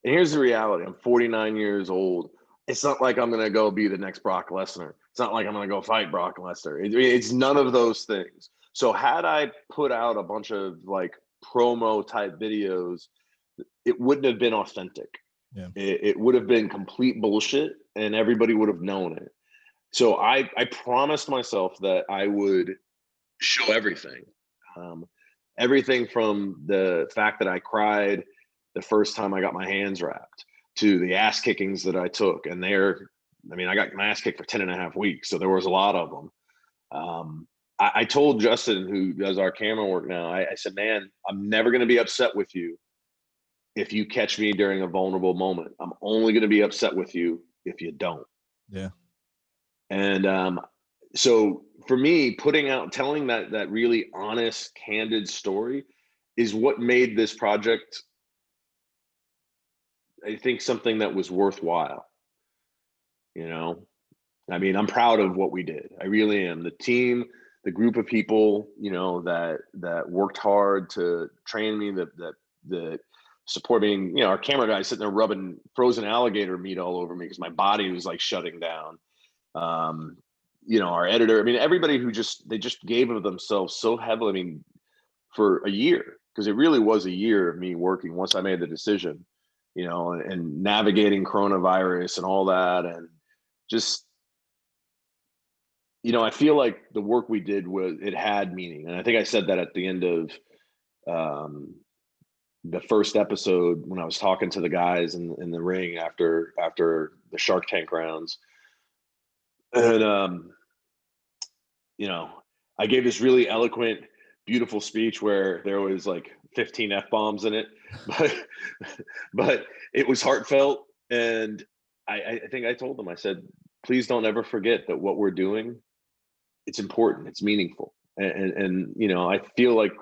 And here's the reality. I'm 49 years old. It's not like I'm going to go be the next Brock Lesnar. It's not like I'm going to go fight Brock Lesnar. It's none of those things. So had I put out a bunch of like promo type videos, it wouldn't have been authentic. Yeah. It would have been complete bullshit, and everybody would have known it. So I promised myself that I would show everything. Everything from the fact that I cried the first time I got my hands wrapped, to the ass kickings that I took. And I got my ass kicked for 10.5 weeks. So there was a lot of them. I told Justin, who does our camera work now, I said, man, I'm never going to be upset with you if you catch me during a vulnerable moment. I'm only going to be upset with you if you don't. Yeah. And so for me, telling that really honest, candid story is what made this project, I think, something that was worthwhile. I'm proud of what we did. I really am. The team, the group of people, that worked hard to train me, that support me. Our camera guy sitting there rubbing frozen alligator meat all over me because my body was like shutting down. Our editor, everybody who they just gave of themselves so heavily, for a year, because it really was a year of me working once I made the decision, and navigating coronavirus and all that. And just, I feel like the work we did it had meaning. And I think I said that at the end of the first episode when I was talking to the guys in the ring after the Shark Tank rounds. And, I gave this really eloquent, beautiful speech where there was like 15 F-bombs in it, but it was heartfelt. And I think I told them, I said, please don't ever forget that what we're doing, it's important, it's meaningful. And I feel like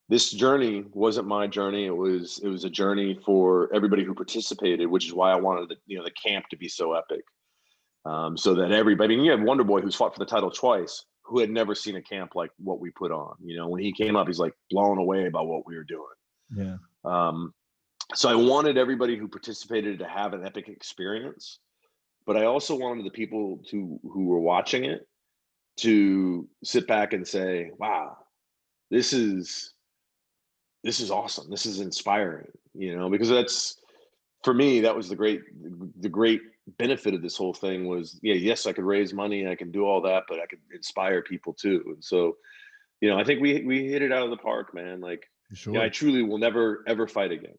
this journey wasn't my journey. It was a journey for everybody who participated, which is why I wanted the camp to be so epic. So that everybody, you have Wonder Boy, who's fought for the title twice, who had never seen a camp like what we put on. When he came up, he's like blown away by what we were doing. Yeah. So I wanted everybody who participated to have an epic experience, but I also wanted the people who were watching it to sit back and say, wow, this is awesome. This is inspiring, because that's, for me, that was the great benefit of this whole thing was, yes, I could raise money, I can do all that, but I could inspire people too. And so, I think we hit it out of the park, man. Like, sure. I truly will never, ever fight again.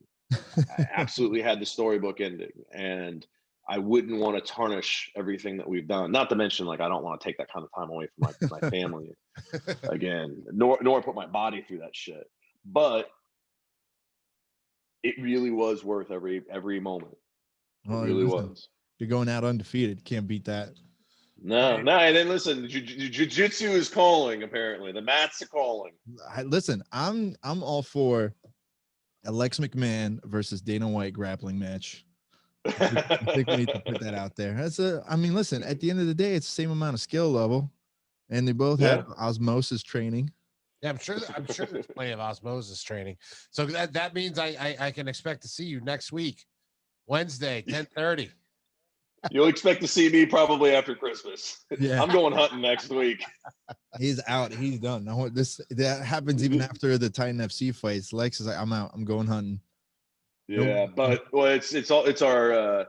I absolutely had the storybook ending, and I wouldn't want to tarnish everything that we've done. Not to mention, like, I don't want to take that kind of time away from my family again, nor put my body through that shit. But it really was worth every moment. It really was. You're going out undefeated. Can't beat that. No. And then listen, Jiu-Jitsu is calling. Apparently, the mats are calling. Listen, I'm all for a Lex McMahon versus Dana White grappling match. I think we need to put that out there. I mean, listen, at the end of the day, it's the same amount of skill level, and they both have osmosis training. Yeah, I'm sure there's plenty of osmosis training. So that means I can expect to see you next week, Wednesday, 10:30. You'll expect to see me probably after Christmas. Yeah, I'm going hunting next week. He's out. He's done. No, that happens even after the Titan FC fights. Lex is like, I'm out. I'm going hunting. Yeah, but it's our.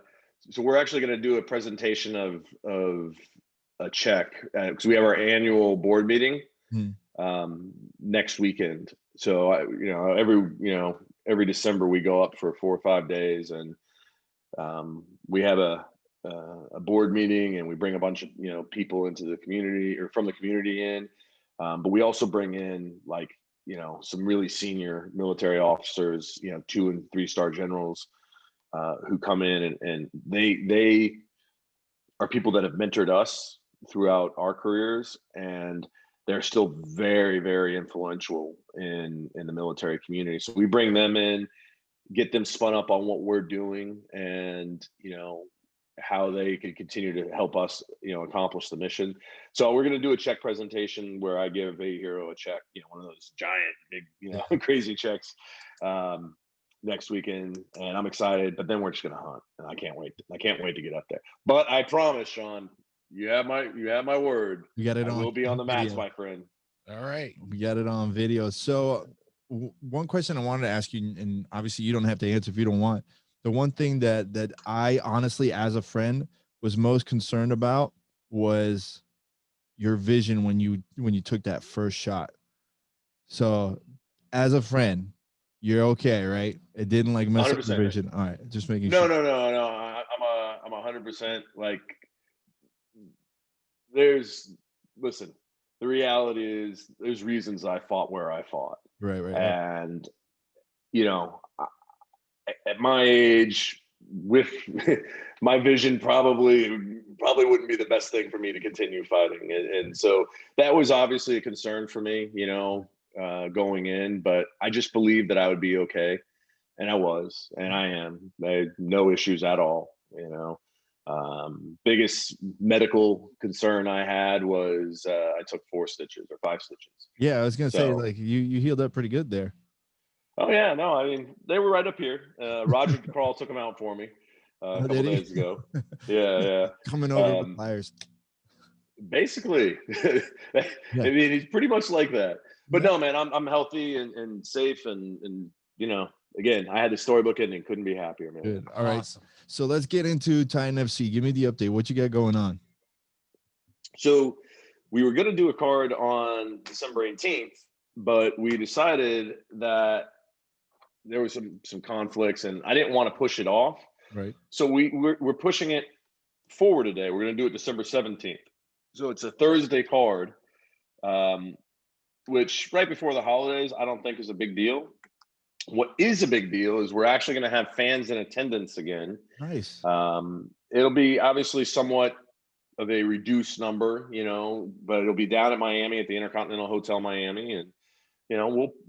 So we're actually going to do a presentation of a check because we have our annual board meeting next weekend. So every December we go up for 4 or 5 days, and we have a board meeting, and we bring a bunch of people into the community or from the community in, but we also bring in some really senior military officers, 2 and 3 star generals who come in, and they are people that have mentored us throughout our careers, and they're still very, very influential in the military community. So we bring them in, get them spun up on what we're doing, and how they can continue to help us accomplish the mission. So we're going to do a check presentation where I give AHERO a check, one of those giant big crazy checks next weekend, and I'm excited. But then we're just going to hunt, and I can't wait to get up there. But I promise, Shawn, you have my word. You got it on. We'll be on the mats, my friend. All right, we got it on video. So one question I wanted to ask you, and obviously you don't have to answer if you don't want. The one thing that I honestly, as a friend, was most concerned about was your vision when you took that first shot. So as a friend, you're okay, right? It didn't mess 100%. up the vision. All right, just making sure. No. I'm 100%. Listen, the reality is there's reasons I fought where I fought. Right. And at my age, with my vision, probably wouldn't be the best thing for me to continue fighting. And so that was obviously a concern for me, going in, but I just believed that I would be okay. And I was, and I am. I had no issues at all, biggest medical concern I had was I took 4 stitches or 5 stitches. Yeah, I was gonna say you healed up pretty good there. Oh yeah, no, I mean they were right up here. Roger Crawl took them out for me a couple days ago. Yeah. Coming over with pliers. Basically, I mean he's pretty much like that. But no, man, I'm healthy and safe, and again, I had the storybook ending. Couldn't be happier, man. Good. All right, awesome. So let's get into Titan FC. Give me the update. What you got going on? So we were going to do a card on December 18th, but we decided that there was some conflicts, and I didn't want to push it off. Right. So we're pushing it forward today. We're going to do it December 17th. So it's a Thursday card, which right before the holidays, I don't think is a big deal. What is a big deal is we're actually going to have fans in attendance again. Nice. It'll be obviously somewhat of a reduced number, but it'll be down at Miami at the Intercontinental Hotel Miami, and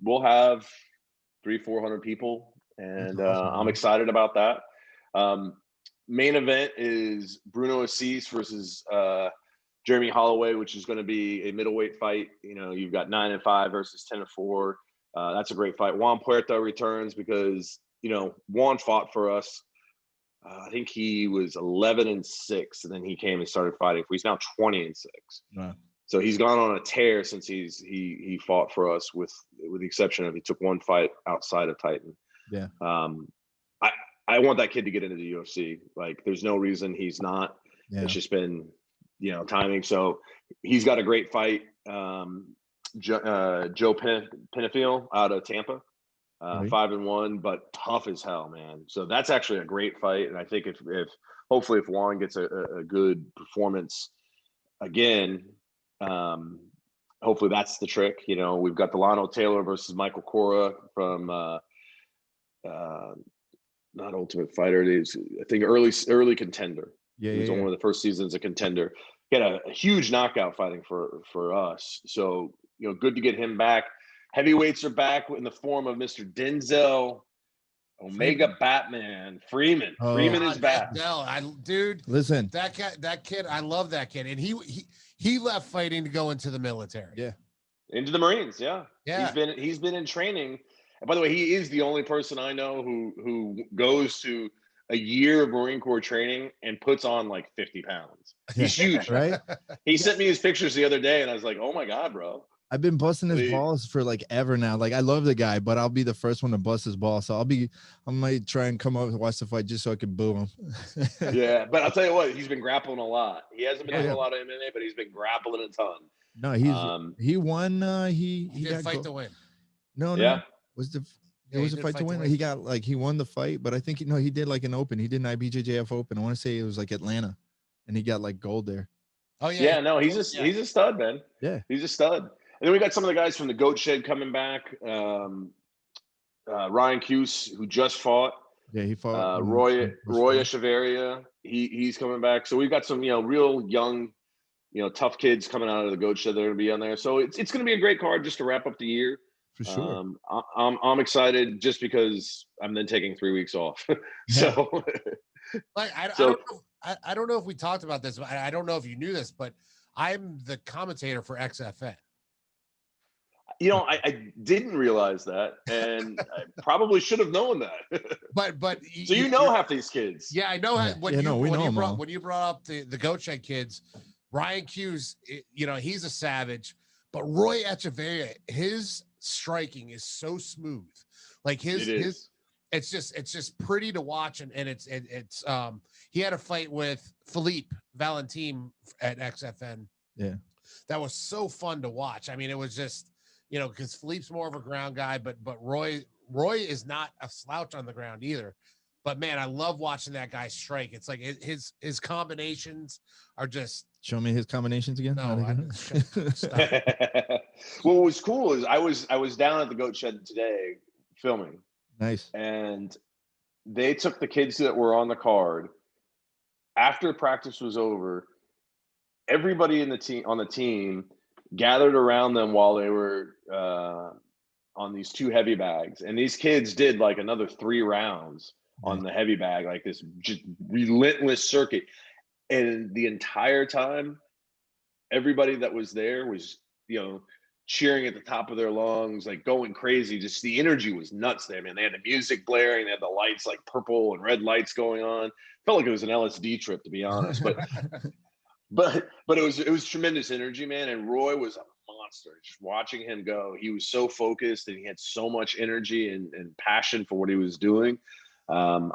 we'll have 300-400 people, and awesome, I'm excited about that. Main event is Bruno Assis versus Jeremy Holloway, which is going to be a middleweight fight. You've got 9-5 versus 10-4. That's a great fight. Juan Puerta returns because Juan fought for us. I think he was 11-6, and then he came and started fighting. He's now 20-6. Wow. So he's gone on a tear since he fought for us, with the exception of he took 1 fight outside of Titan. Yeah. I want that kid to get into the UFC. There's no reason he's not. Yeah. It's just been timing. So he's got a great fight. Joe Penafiel out of Tampa, 5-1, but tough as hell, man. So that's actually a great fight. And I think if hopefully if Juan gets a good performance again, hopefully that's the trick. You know, we've got Delano Taylor versus Michael Cora from not Ultimate Fighter. It is, I think, early Contender. Yeah, he was on one of the first seasons of Contender. He had a huge knockout fighting for us. So, you know, good to get him back. Heavyweights are back in the form of Mr. Denzel Omega Batman Freeman. Freeman is back. Dude, listen, that kid, I love that kid. And he left fighting to go into the military. Yeah. Into the Marines, yeah. Yeah. He's been in training. And by the way, he is the only person I know who goes to a year of Marine Corps training and puts on like 50 pounds. He's huge, right? He sent me his pictures the other day and I was like, oh my God, bro. I've been busting his balls for like ever now. Like I love the guy, but I'll be the first one to bust his balls. So I might try and come up and watch the fight just so I can boo him. Yeah, but I'll tell you what, he's been grappling a lot. He hasn't been doing a lot of MMA, but he's been grappling a ton. No, he won. He did fight to win. No, yeah. It was a fight to win. He won the fight, but I think he did like an open. He did an IBJJF open. I want to say it was like Atlanta, and he got like gold there. Oh yeah. Yeah, no, he's a stud, man. Yeah, he's a stud. And then we got some of the guys from the Goat Shed coming back. Ryan Cuse, who just fought. Yeah, he fought. Roy Echeverria. He's coming back. So we've got some, real young, tough kids coming out of the Goat Shed. They're going to be on there. So it's going to be a great card just to wrap up the year. For sure. I'm excited just because I'm then taking 3 weeks off. So, like, I don't know if we talked about this. I don't know if you knew this, but I'm the commentator for XFN. I didn't realize that, and I probably should have known that. but so you know half these kids. Yeah, I know. When you brought up the Goat Shed kids, Ryan Cuse, he's a savage, but Roy Echeverria, his striking is so smooth. Like it's just pretty to watch, and it's he had a fight with Philippe Valentin at XFN. Yeah, that was so fun to watch. I mean, it was just. Because Philippe's more of a ground guy, but Roy is not a slouch on the ground either. But man, I love watching that guy strike. It's like his combinations are just. Show me his combinations again. No, what was cool is I was down at the Goat Shed today filming. Nice. And they took the kids that were on the card. After practice was over, everybody on the team gathered around them while they were on these 2 heavy bags, and these kids did like another 3 rounds on the heavy bag, like this just relentless circuit. And the entire time, everybody that was there was cheering at the top of their lungs, like going crazy. Just the energy was nuts there, man. They had the music blaring, they had the lights, like purple and red lights going on. Felt like it was an LSD trip, to be honest, but But it was tremendous energy, man. And Roy was a monster. Just watching him go, he was so focused and he had so much energy and passion for what he was doing. I'm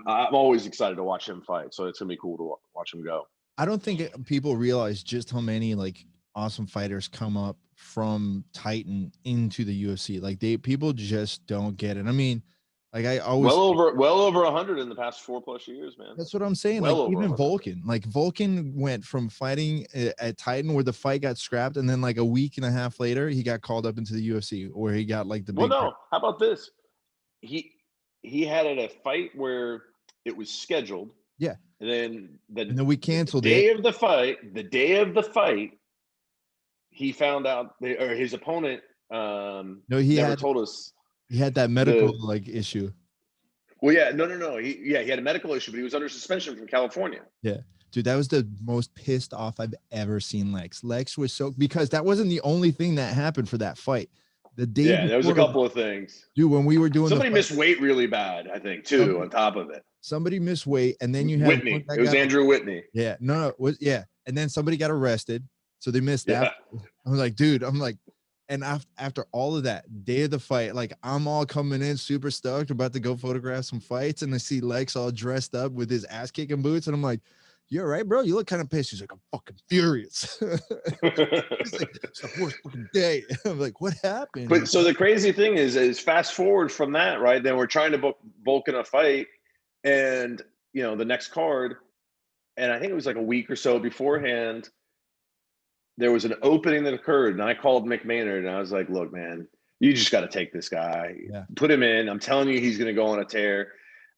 always excited to watch him fight. So it's gonna be cool to watch him go. I don't think people realize just how many like awesome fighters come up from Titan into the UFC. Like people just don't get it. I mean, like I always well over 100 in the past 4+ years, man. That's what I'm saying. Well, like even Vulcan, went from fighting at Titan where the fight got scrapped, and then like a week and a half later, he got called up into the UFC where he got like the big. Well, no. How about this? He had a fight where it was scheduled. Yeah. And then we canceled the day of the fight, he found out or his opponent he never told us. He had that medical issue. Well, yeah, no. He had a medical issue, but he was under suspension from California. Yeah, dude, that was the most pissed off I've ever seen Lex. Lex was because that wasn't the only thing that happened for that fight. The day there was a couple of things. Dude, when we were doing somebody missed weight really bad, I think, too, on top of it. Somebody missed weight, and then you had Whitney. It was Andrew Whitney. Yeah, and then somebody got arrested, so they missed that. I was like, dude, and after all of that, day of the fight, like I'm all coming in super stoked, about to go photograph some fights, and I see Lex all dressed up with his ass kicking boots, and I'm like, "You all right, bro? You look kind of pissed." He's like, "I'm fucking furious." He's like, "It's the worst fucking day." I'm like, "What happened?" But so the crazy thing is fast forward from that, right? Then we're trying to book Vulcan a fight, and the next card, And I think it was like a week or so beforehand, there was an opening that occurred, and I called Mick Maynard, and I was like, look, man, you just got to take this guy, put him in. I'm telling you, he's going to go on a tear.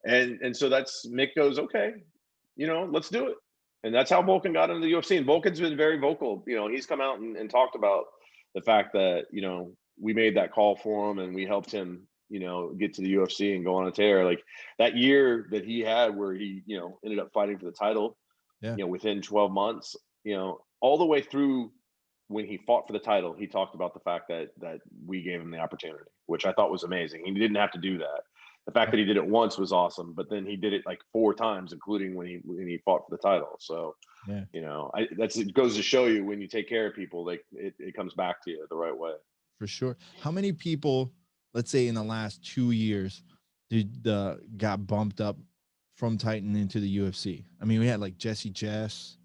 And so that's Mick goes, okay, let's do it. And that's how Volkan got into the UFC. And Volkan's been very vocal. He's come out and talked about the fact that, we made that call for him and we helped him, get to the UFC and go on a tear. Like that year that he had where he, ended up fighting for the title, within 12 months, all the way through when he fought for the title, he talked about the fact that we gave him the opportunity, which I thought was amazing. He didn't have to do that. The fact that he did it once was awesome, but then he did it like 4 times, including when he fought for the title. So, it goes to show you when you take care of people, like it comes back to you the right way. For sure. How many people, let's say in the last 2 years, got bumped up from Titan into the UFC? I mean, we had like Jesse Jess.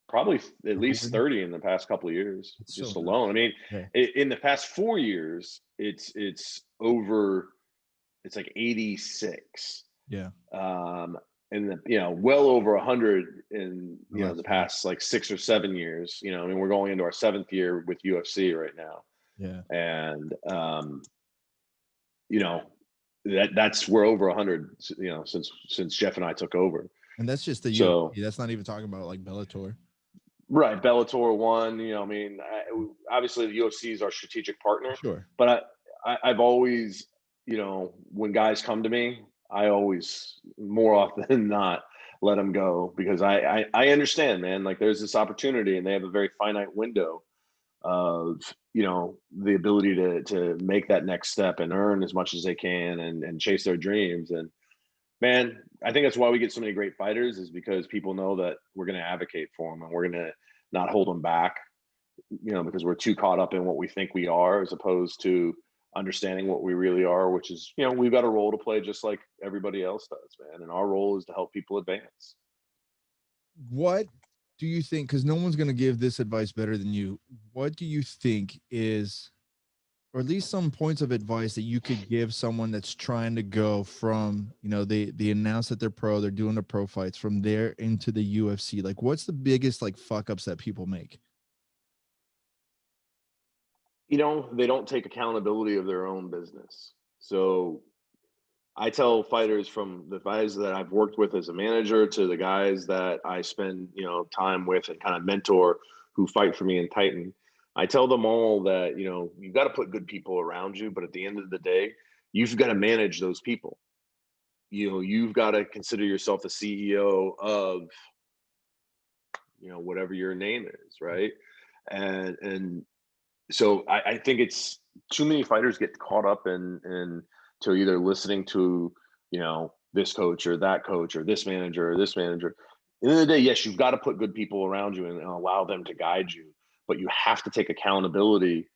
Probably at least 30 in the past couple of years, just alone. I mean, in the past 4 years, it's over. It's like 86. Yeah. And well over 100 in the past like 6 or 7 years. I mean, we're going into our 7th year with UFC right now. Yeah. And that's we're over 100. Since Jeff and I took over. And that's just the UFC. That's not even talking about like Bellator. Right, Bellator won. I mean, obviously the UFC is our strategic partner. Sure. But I've always, when guys come to me, I always, more often than not, let them go because I understand, man. Like there's this opportunity, and they have a very finite window of the ability to make that next step and earn as much as they can and chase their dreams. And man, I think that's why we get so many great fighters, is because people know that we're going to advocate for them and we're going to not hold them back, because we're too caught up in what we think we are as opposed to understanding what we really are, which is, we've got a role to play just like everybody else does, man. And our role is to help people advance. What do you think? Because no one's going to give this advice better than you. What do you think is, or at least some points of advice that you could give someone that's trying to go from, they announce that they're pro, they're doing the pro fights, from there into the UFC? Like, what's the biggest like fuck ups that people make? They don't take accountability of their own business. So I tell fighters, from the guys that I've worked with as a manager to the guys that I spend, time with and kind of mentor who fight for me in Titan, I tell them all that, you've got to put good people around you, but at the end of the day, you've got to manage those people. You've got to consider yourself the CEO of, whatever your name is, right? And so I think it's too many fighters get caught up in to either listening to, this coach or that coach or this manager or this manager. At the end of the day, yes, you've got to put good people around you and allow them to guide you, but you have to take accountability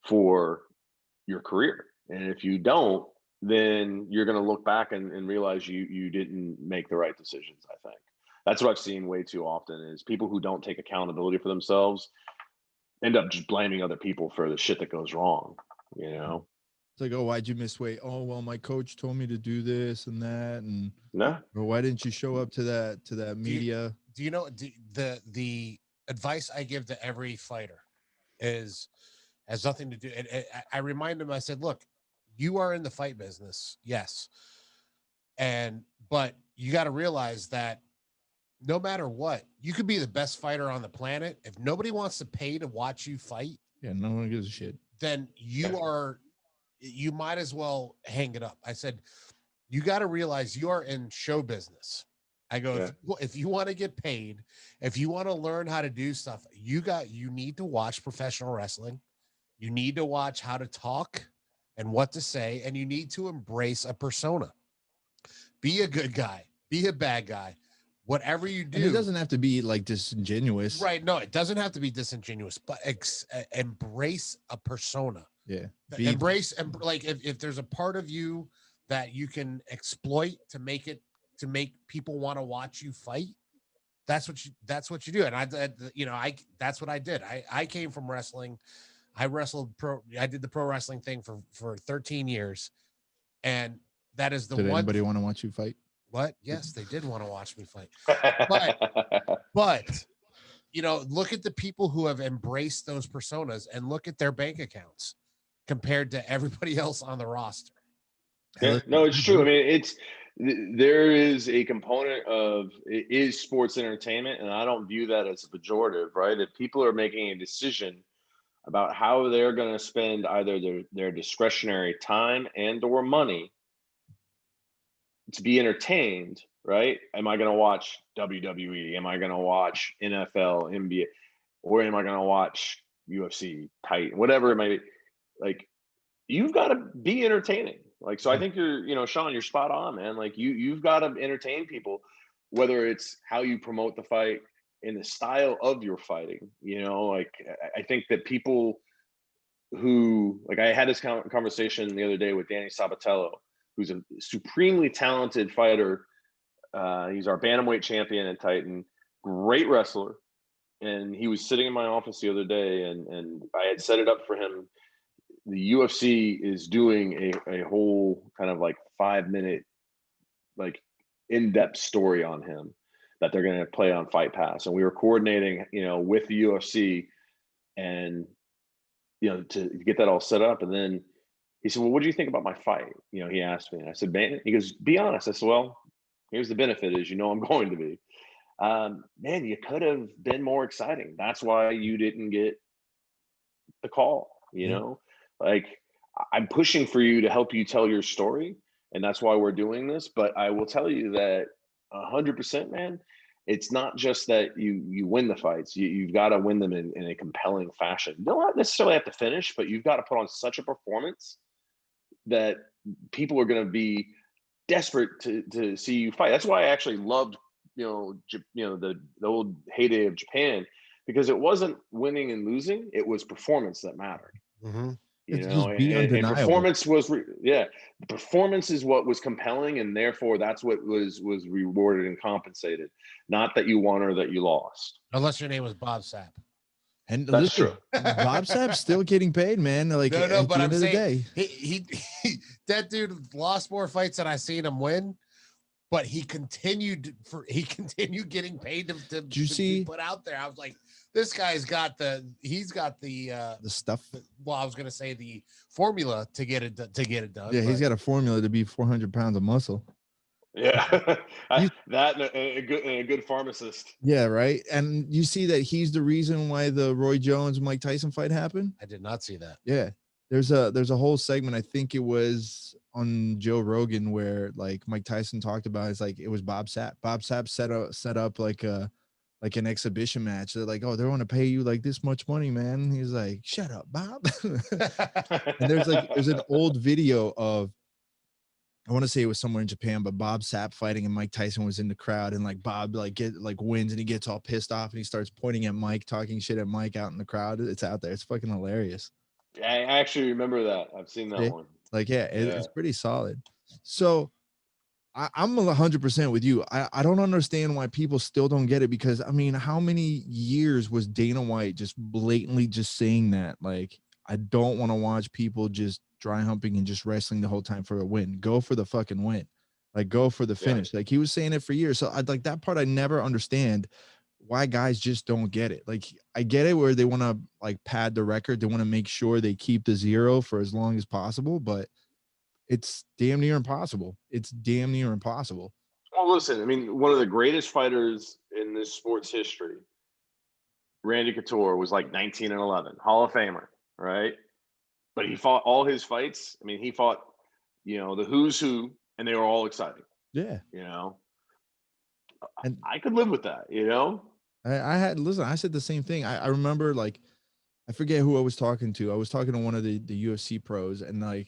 for your career. And if you don't, then you're going to look back and realize you didn't make the right decisions. I think that's what I've seen way too often, is people who don't take accountability for themselves end up just blaming other people for the shit that goes wrong. It's like, oh, why'd you miss weight? Oh, well, my coach told me to do this and that. And no, or why didn't you show up to that media? Do you know the advice I give to every fighter has nothing to do. And I remind them, I said, look, you are in the fight business. Yes. But you got to realize that no matter what, you could be the best fighter on the planet. If nobody wants to pay to watch you fight, no one gives a shit. Then you might as well hang it up. I said, you got to realize you are in show business. I go, if you want to get paid, if you want to learn how to do stuff, you need to watch professional wrestling. You need to watch how to talk and what to say, and you need to embrace a persona. Be a good guy, be a bad guy. Whatever you do, and it doesn't have to be like disingenuous, right? No, it doesn't have to be disingenuous, but embrace a persona. Yeah, embrace, and like if there's a part of you that you can exploit to make people want to watch you fight, that's what you do. And that's what I did. I came from wrestling. I did the pro wrestling thing for 13 years, and that is the Did one. Anybody want to watch you fight? What? Yes, they did want to watch me fight. But you know, look at the people who have embraced those personas and look at their bank accounts compared to everybody else on the roster. Yeah, no, it's true. I mean, there is a component of it is sports entertainment, and I don't view that as a pejorative, right? If people are making a decision about how they're going to spend either their discretionary time and or money to be entertained, right? Am I going to watch WWE? Am I going to watch NFL, NBA, or am I going to watch UFC, Titan, whatever it might be? Like, you've got to be entertaining. Like, so I think Shawn, you're spot on, man. Like you've got to entertain people, whether it's how you promote the fight and the style of your fighting. Like I think that people who, like, I had this conversation the other day with Danny Sabatello, who's a supremely talented fighter. He's our bantamweight champion in Titan, great wrestler. And he was sitting in my office the other day, and I had set it up for him. The UFC is doing a whole kind of like 5-minute, like in-depth story on him that they're going to play on Fight Pass. And we were coordinating, with the UFC and, to get that all set up. And then he said, well, what do you think about my fight? He asked me, and I said, man, he goes, be honest. I said, well, here's the benefit is, I'm going to be, man, you could have been more exciting. That's why you didn't get the call, Like, I'm pushing for you to help you tell your story, and that's why we're doing this. But I will tell you that 100%, man, it's not just that you win the fights. You've got to win them in a compelling fashion. You don't necessarily have to finish, but you've got to put on such a performance that people are going to be desperate to see you fight. That's why I actually loved, the old heyday of Japan, because it wasn't winning and losing; it was performance that mattered. Mm-hmm. And performance was performance is what was compelling, and therefore that's what was rewarded and compensated, not that you won or that you lost, unless your name was Bob Sapp. And that's true. Bob Sapp's still getting paid, man. Like, no, but I'm saying he that dude lost more fights than I seen him win, but he continued getting paid to be put out there. I was like, this guy's got the stuff. I was gonna say the formula to get it done. Yeah, he's got a formula to be 400 pounds of muscle. Yeah, that and a good pharmacist. Yeah, right. And you see that he's the reason why the Roy Jones Mike Tyson fight happened. I did not see that. Yeah, there's a whole segment. I think it was on Joe Rogan where like Mike Tyson talked about. It's like it was Bob Sapp. Bob Sapp set up like an exhibition match. They're like, oh, they want to pay you like this much money, man. He's like, shut up, Bob. And there's an old video of, I want to say it was somewhere in Japan, but Bob Sapp fighting and Mike Tyson was in the crowd, and like Bob wins and he gets all pissed off and he starts pointing at Mike, talking shit at Mike out in the crowd. It's out there. It's fucking hilarious. I actually remember that. I've seen that one. Like, it's pretty solid. So I'm 100% with you. I don't understand why people still don't get it, because I mean, how many years was Dana White just blatantly just saying that? Like, I don't want to watch people just dry humping and just wrestling the whole time for a win. Go for the fucking win. Like, go for the finish. Yeah. Like, he was saying it for years. So I'd like that part. I never understand why guys just don't get it. Like, I get it where they want to like pad the record. They want to make sure they keep the 0 for as long as possible, but it's damn near impossible. It's damn near impossible. Well, listen, I mean, one of the greatest fighters in this sport's history, Randy Couture, was like 19-11, Hall of Famer, right? But he fought all his fights. I mean, he fought, the who's who, and they were all exciting. Yeah. And I could live with that, I said the same thing. I remember, like, I forget who I was talking to. I was talking to one of the UFC pros, and I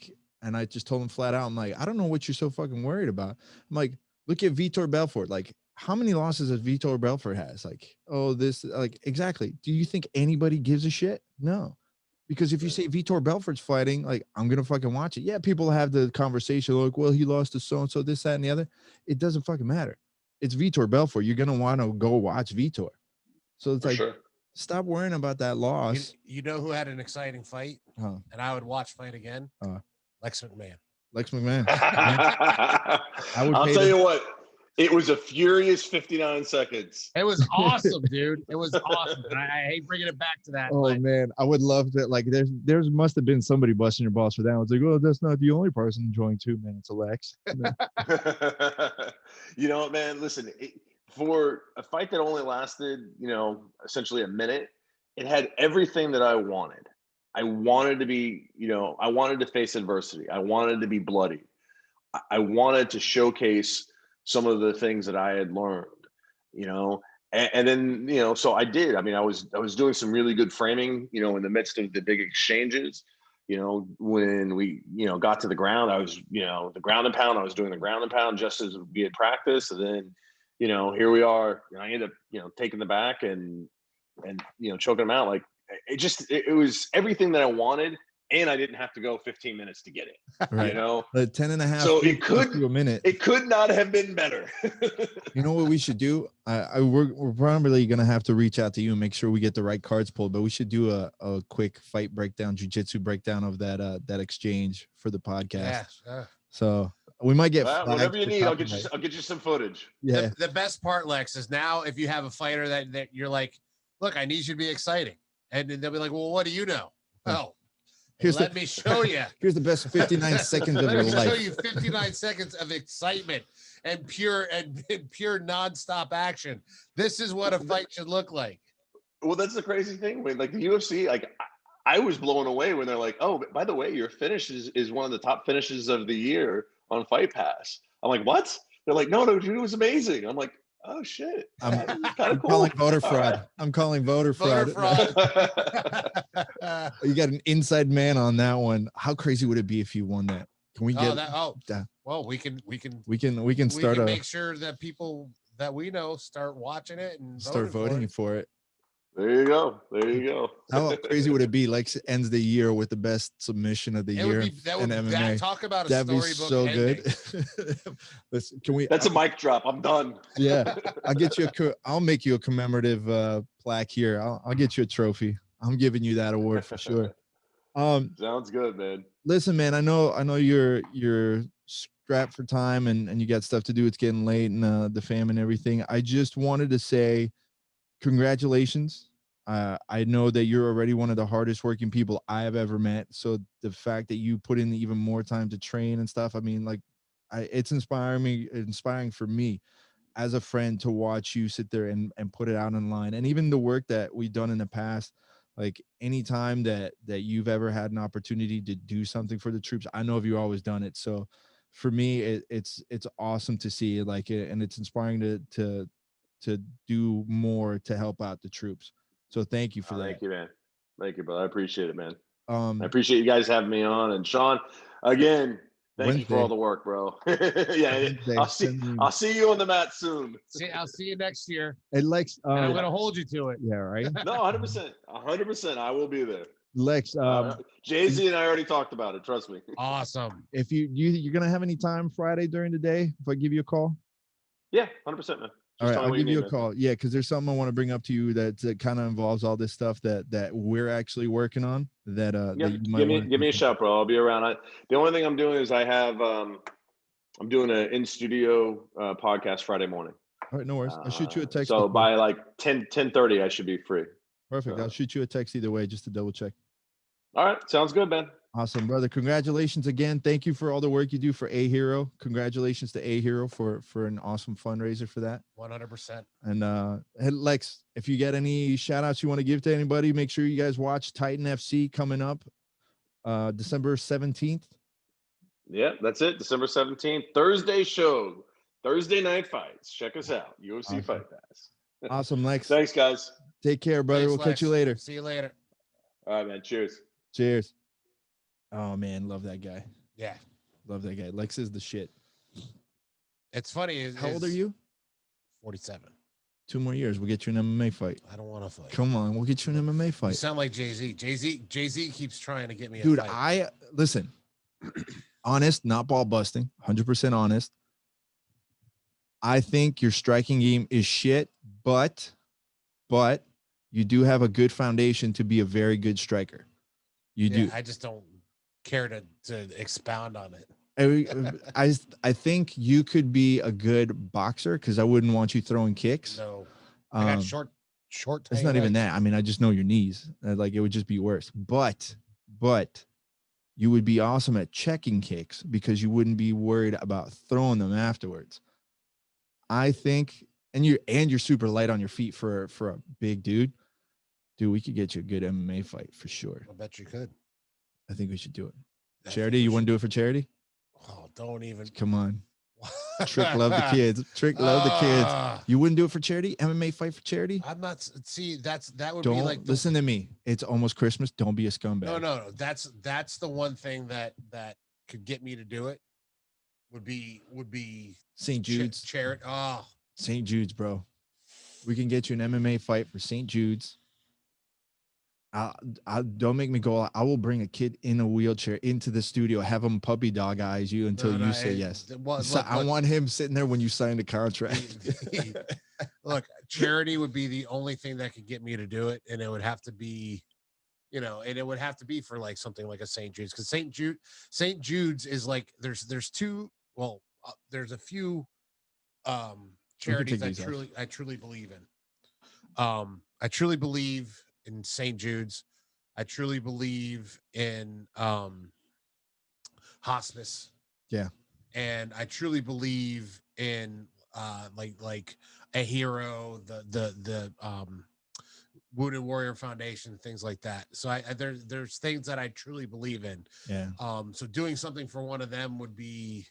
just told him flat out, I'm like, I don't know what you're so fucking worried about. I'm like, look at Vitor Belfort. Like, how many losses does Vitor Belfort has? Like, exactly. Do you think anybody gives a shit? No. Because if you say Vitor Belfort's fighting, like, I'm going to fucking watch it. Yeah, people have the conversation like, well, he lost to so-and-so, this, that, and the other. It doesn't fucking matter. It's Vitor Belfort. You're going to want to go watch Vitor. So it's stop worrying about that loss. You know who had an exciting fight? And I would watch fight again? Lex McMahon. Lex McMahon. I'll tell you what. It was a furious 59 seconds. It was awesome, dude. It was awesome. And I hate bringing it back to that. Oh but man, I would love to. Like, there's must have been somebody busting your balls for that. I was like, well, that's not the only person enjoying 2 minutes, Alex. You know what, man? Listen, for a fight that only lasted, essentially a minute, it had everything that I wanted. I wanted to be, I wanted to face adversity. I wanted to be bloody. I wanted to showcase some of the things that I had learned, and then, so I did. I mean, I was doing some really good framing, in the midst of the big exchanges. When we, got to the ground, I was, the ground and pound. I was doing the ground and pound just as we had practiced, and then, here we are. I ended up, taking the back and choking them out. Like it was everything that I wanted. And I didn't have to go 15 minutes to get it, Right. The 10 and a half. So it could not have been better. You know what we should do? We're probably going to have to reach out to you and make sure we get the right cards pulled, but we should do a quick fight breakdown, jiu-jitsu breakdown of that exchange for the podcast. Yeah. So we might get whatever you need. I'll get you some footage. Yeah. The best part, Lex, is now if you have a fighter that you're like, look, I need you to be exciting. And they'll be like, well, what do you know? Oh, let me show you. Here's the best 59 seconds of your life. Let me show you 59 seconds of excitement and pure nonstop action. This is what a fight should look like. Well, that's the crazy thing. Like the UFC, like I was blown away when they're like, oh, by the way, your finish is one of the top finishes of the year on Fight Pass. I'm like, what? They're like, no, dude, it was amazing. I'm like, oh shit. I'm calling voter fraud. Right. I'm calling voter fraud. You got an inside man on that one. How crazy would it be if you won that? Can we get well, we can make sure that people that we know start watching it and start voting for it. There you go. How crazy would it be? Lex ends the year with the best submission of the year in MMA. Talk about a That'd be storybook so ending. good. Listen, can we? That's a mic drop. I'm done. Yeah, I'll make you a commemorative plaque here. I'll get you a trophy. I'm giving you that award for sure. Sounds good, man. Listen, man, I know you're strapped for time and you got stuff to do. It's getting late and the fam and everything. I just wanted to say congratulations. I know that you're already one of the hardest working people I have ever met. So the fact that you put in even more time to train and stuff, I mean, like, it's inspiring for me as a friend to watch you sit there and put it out online. And even the work that we've done in the past, like anytime that you've ever had an opportunity to do something for the troops, I know you've always done it. So for me, it's awesome to see it, like, and it's inspiring to do more to help out the troops. So thank you for that. Thank you, man. Thank you, brother. I appreciate it, man. I appreciate you guys having me on. And Shawn, again, thank you for all the work, bro. Yeah, I'll see you on the mat soon. I'll see you next year. And Lex, I'm gonna hold you to it. Yeah, right. No, 100%. I will be there. Lex, Jay-Z and I already talked about it. Trust me. Awesome. If you're gonna have any time Friday during the day, if I give you a call. Yeah, 100%, man. All right, I'll give you a call. Yeah, because there's something I want to bring up to you that kind of involves all this stuff that we're actually working on. That give me a shout, bro. I'll be around. The only thing I'm doing is I have I'm doing an in studio podcast Friday morning. All right, no worries. I'll shoot you a text. So by like 10:30, I should be free. Perfect. I'll shoot you a text either way just to double check. All right, sounds good, man. Awesome, brother. Congratulations again. Thank you for all the work you do for AHERO. Congratulations to AHERO for an awesome fundraiser for that. 100%. And Lex, if you get any shout outs you want to give to anybody, make sure you guys watch Titan FC coming up December 17th. Yeah, that's it. December 17th, Thursday show, Thursday night fights. Check us out. UFC Fight Pass. Awesome, Lex. Thanks, guys. Take care, brother. We'll catch you later. See you later. All right, man. Cheers. Cheers. Oh man, love that guy. Yeah, love that guy. Lex is the shit. It's funny. How old are you? 47. 2 more years, we'll get you an MMA fight. I don't want to fight. Come on, we'll get you an MMA fight. You sound like Jay-Z. Jay-Z keeps trying to get me. Dude, a fight. listen. Honest, not ball busting. 100% honest. I think your striking game is shit, but you do have a good foundation to be a very good striker. You do. I just don't care to expound on it. I think you could be a good boxer because I wouldn't want you throwing kicks. No, I got Um, short. it's Tiny not even legs. that. I mean, I just know your knees. Like it would just be worse. But you would be awesome at checking kicks because you wouldn't be worried about throwing them afterwards. I think, and you're super light on your feet for a big dude. Dude, we could get you a good MMA fight for sure. I bet you could. I think we should do it. I Charity, think we you want should. to do it for charity? Oh, don't even. Come on. Trick love the kids. Trick love the kids. You wouldn't do it for charity? MMA fight for charity? I'm not. See, that would Don't be like. listen to me. It's almost Christmas. Don't be a scumbag. No. That's the one thing that could get me to do it. Would be St. Jude's. Charity. Oh, St. Jude's, bro. We can get you an MMA fight for St. Jude's. I don't make me go. I will bring a kid in a wheelchair into the studio, have him puppy dog eyes you until you say yes. I want him sitting there when you sign the contract. Look, charity would be the only thing that could get me to do it, and it would have to be, and it would have to be for like something like a St. Jude's, because St. Jude's is like there's two. Well, there's a few charities I truly believe in. I truly believe in St. Jude's. I truly believe in hospice. Yeah. And I truly believe in like AHERO, the Wounded Warrior Foundation, things like that. So there's things that I truly believe in. Yeah. So doing something for one of them would be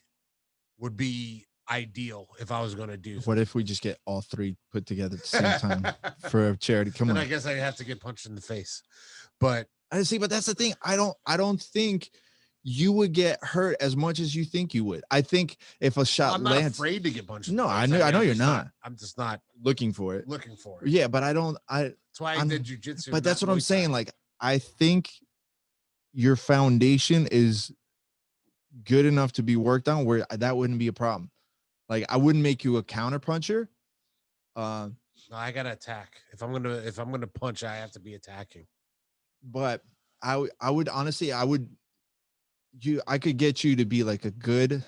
ideal if I was going to do. What if we just get all three put together at the same time for a charity? Come on. I guess I'd have to get punched in the face. But I see, but that's the thing. I don't think you would get hurt as much as you think you would. I think if a shot lands, I'm not afraid to get punched. No, I know you're not. I'm just not looking for it. Yeah, but that's why I did jiu-jitsu. But that's what I'm saying. Like, I think your foundation is good enough to be worked on where that wouldn't be a problem. Like, I wouldn't make you a counter puncher. No, I gotta attack. If I'm gonna punch, I have to be attacking. But I would honestly, I could get you to be like a good,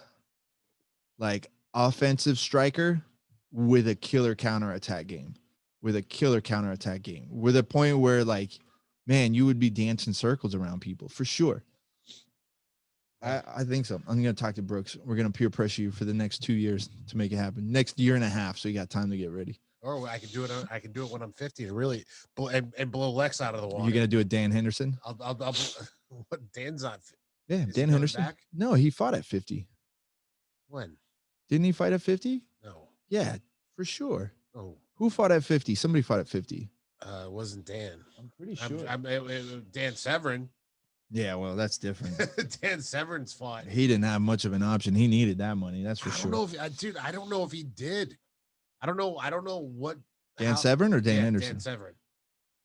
like, offensive striker with a killer counterattack game, with a point where, like, man, you would be dancing circles around people for sure. I think so. I'm going to talk to Brooks. We're going to peer pressure you for the next 2 years to make it happen. Next year and a half. So you got time to get ready. Or I can do it. I can do it when I'm 50 to really and blow Lex out of the water. You're going to do it, Dan Henderson? I'll what, Dan's not. Yeah, Dan Henderson. Back? No, he fought at 50. When? Didn't he fight at 50? No. Yeah, for sure. Oh. Who fought at 50? Somebody fought at 50. It wasn't Dan. I'm pretty sure. Dan Severn. Yeah, well, that's different. Dan Severn's fought. He didn't have much of an option. He needed that money. That's for sure. I don't know if he did. I don't know what. Severn or Dan Henderson? Dan Severn.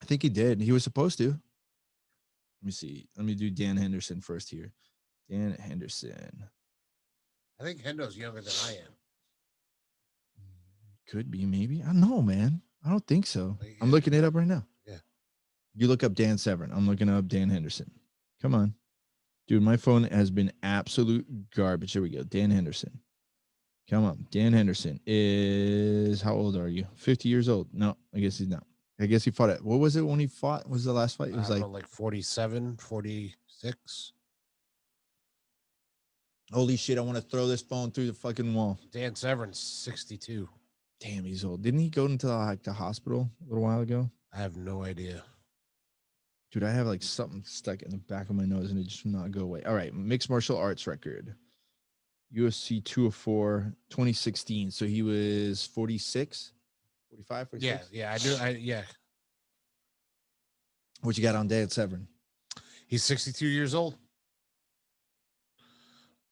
I think he did. He was supposed to. Let me see. Let me do Dan Henderson first here. Dan Henderson. I think Hendo's younger than I am. Could be, maybe. I don't know, man. I don't think so. Yeah. I'm looking it up right now. Yeah. You look up Dan Severn. I'm looking up Dan Henderson. Come on. Dude, my phone has been absolute garbage. There we go. Dan Henderson. Come on. Dan Henderson is, how old are you? 50 years old. No, I guess he's not. I guess he fought it. What was it when he fought? What was the last fight? It was like 47, 46. Holy shit, I want to throw this phone through the fucking wall. Dan Severn's 62. Damn, he's old. Didn't he go into like the hospital a little while ago? I have no idea. Dude, I have like something stuck in the back of my nose and it just will not go away. All right, mixed martial arts record. UFC 204, 2016. So he was 46, 45, 46? Yeah, yeah. What you got on Dan Severn? He's 62 years old.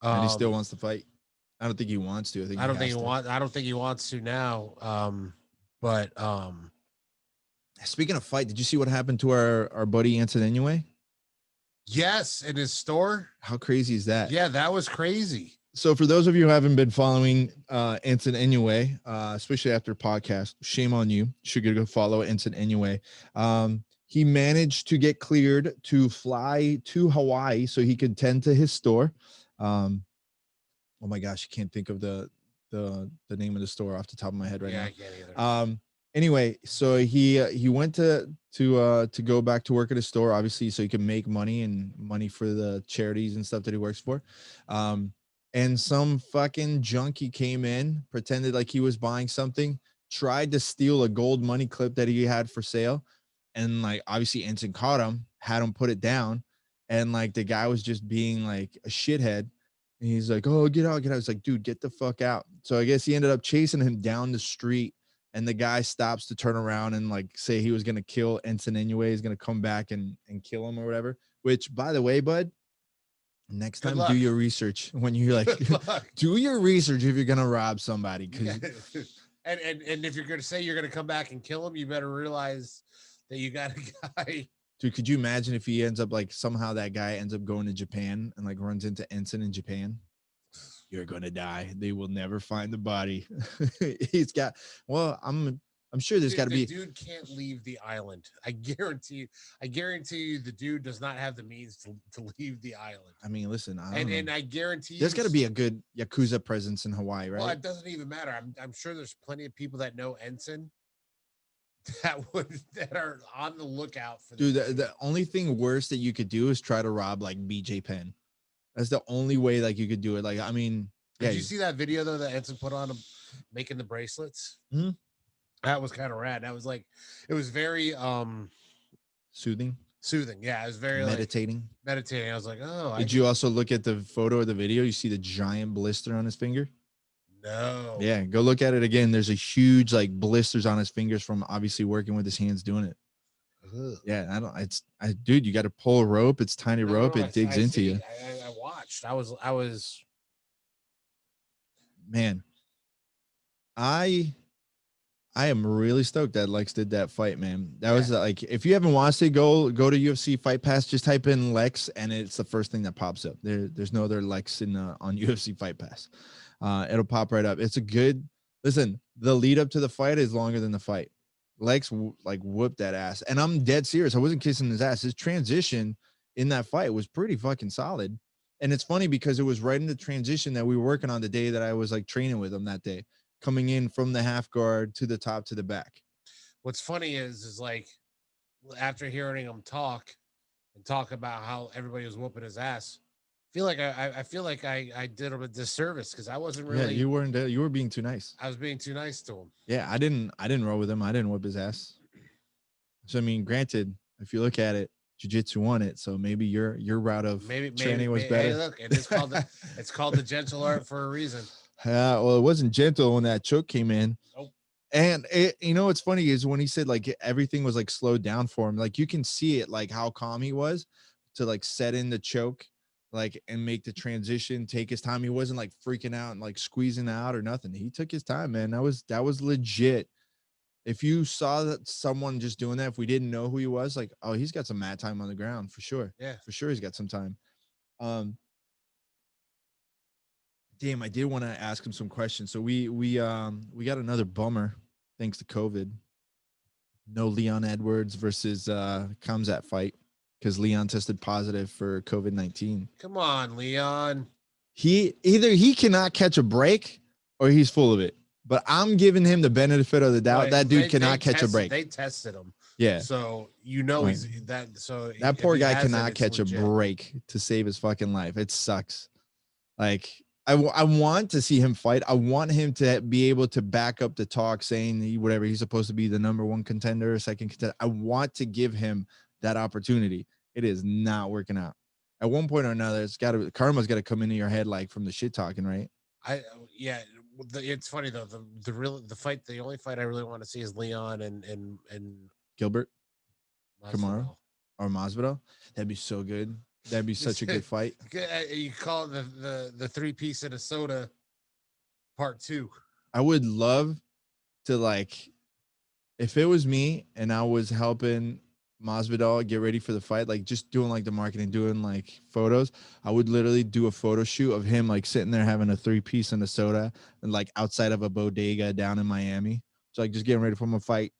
And he still wants to fight. I don't think he wants to. I don't think he wants to now. But speaking of fight, did you see what happened to our buddy Anson Inoue? Yes, in his store. How crazy is that? Yeah, that was crazy. So for those of you who haven't been following Anson Inoue, especially after podcast, shame on you. Should go follow Anson Inoue. He managed to get cleared to fly to Hawaii so he could tend to his store. Oh my gosh, I can't think of the name of the store off the top of my head right Yeah, now. I can't either. Anyway, so he went to go back to work at a store, obviously, so he could make money for the charities and stuff that he works for. And some fucking junkie came in, pretended like he was buying something, tried to steal a gold money clip that he had for sale, and like obviously Ensign caught him, had him put it down, and like the guy was just being like a shithead. And he's like, "Oh, get out, get out." It's like, dude, get the fuck out. So I guess he ended up chasing him down the street, and the guy stops to turn around and like say he was gonna kill Ensign anyway. He's gonna come back and kill him or whatever. Which, by the way, bud, next Good time luck. do your research when you're like, do your research if you're gonna rob somebody. Because and if you're gonna say you're gonna come back and kill him, you better realize that you got a guy. dude, could you imagine if he ends up like somehow that guy ends up going to Japan and like runs into Ensign in Japan? You're gonna die. They will never find the body. He's got. Well, I'm sure there's got to be. Dude can't leave the island. I guarantee you, the dude does not have the means to leave the island. I mean, listen, and I guarantee there's got to be a good Yakuza presence in Hawaii, right? Well, it doesn't even matter. I'm sure there's plenty of people that know Ensign that are on the lookout for. Dude, the only thing worse that you could do is try to rob like BJ Penn. That's the only way like you could do it. Like, I mean, did you see that video though that Ensign put on him making the bracelets? Mm-hmm. That was kind of rad. That was like, it was very soothing. Yeah, it was very meditating. I was like, oh. Did you also look at the photo or the video? You see the giant blister on his finger? No. Yeah, go look at it again. There's a huge like blisters on his fingers from obviously working with his hands doing it. Ugh. Yeah, dude, you got to pull a rope. It's tiny rope. It digs into you. I watched. I was. Man, I am really stoked that Lex did that fight, man. That was like, if you haven't watched it, go to UFC Fight Pass. Just type in Lex, and it's the first thing that pops up. There's no other Lex on UFC Fight Pass. It'll pop right up. It's a good listen. The lead up to the fight is longer than the fight. Lex like whooped that ass, and I'm dead serious. I wasn't kissing his ass. His transition in that fight was pretty fucking solid. And it's funny because it was right in the transition that we were working on the day that I was like training with him that day, coming in from the half guard to the top to the back. What's funny is like after hearing him talk about how everybody was whooping his ass, I feel like I did him a disservice because I wasn't really. Yeah, you weren't. You were being too nice. I was being too nice to him. Yeah, I didn't roll with him. I didn't whip his ass. So I mean, granted, if you look at it, Jiu-Jitsu won it. So maybe your route of training was better. Hey, look, it's called the gentle art for a reason. Well, it wasn't gentle when that choke came in. Nope. And what's funny is when he said like everything was like slowed down for him, like you can see it, like how calm he was to like set in the choke, like, and make the transition, take his time. He wasn't like freaking out and like squeezing out or nothing. He took his time, man. That was legit. If you saw that someone just doing that, if we didn't know who he was, like, oh, he's got some mat time on the ground for sure. Yeah, for sure, he's got some time. Damn, I did want to ask him some questions. So we got another bummer thanks to COVID. No Leon Edwards versus Kamzat fight because Leon tested positive for COVID-19. Come on, Leon. He cannot catch a break or he's full of it. But I'm giving him the benefit of the doubt. That dude cannot catch a break. They tested him. Yeah. So he's that. So that poor guy cannot catch a break to save his fucking life. It sucks. Like I want to see him fight. I want him to be able to back up the talk saying he's supposed to be the number one contender, second contender. I want to give him that opportunity. It is not working out. At one point or another, karma's got to come into your head, like from the shit talking, right? It's funny though. The only fight I really want to see is Leon and Gilbert, Masvidal. Kamaru, or Masvidal. That'd be so good. That'd be such a good fight. You call it the 3-piece in a soda part 2. I would love to, like, if it was me and I was helping Masvidal get ready for the fight, like just doing like the marketing, doing like photos, I would literally do a photo shoot of him like sitting there having a 3-piece and a soda and like outside of a bodega down in Miami. So like just getting ready for a fight.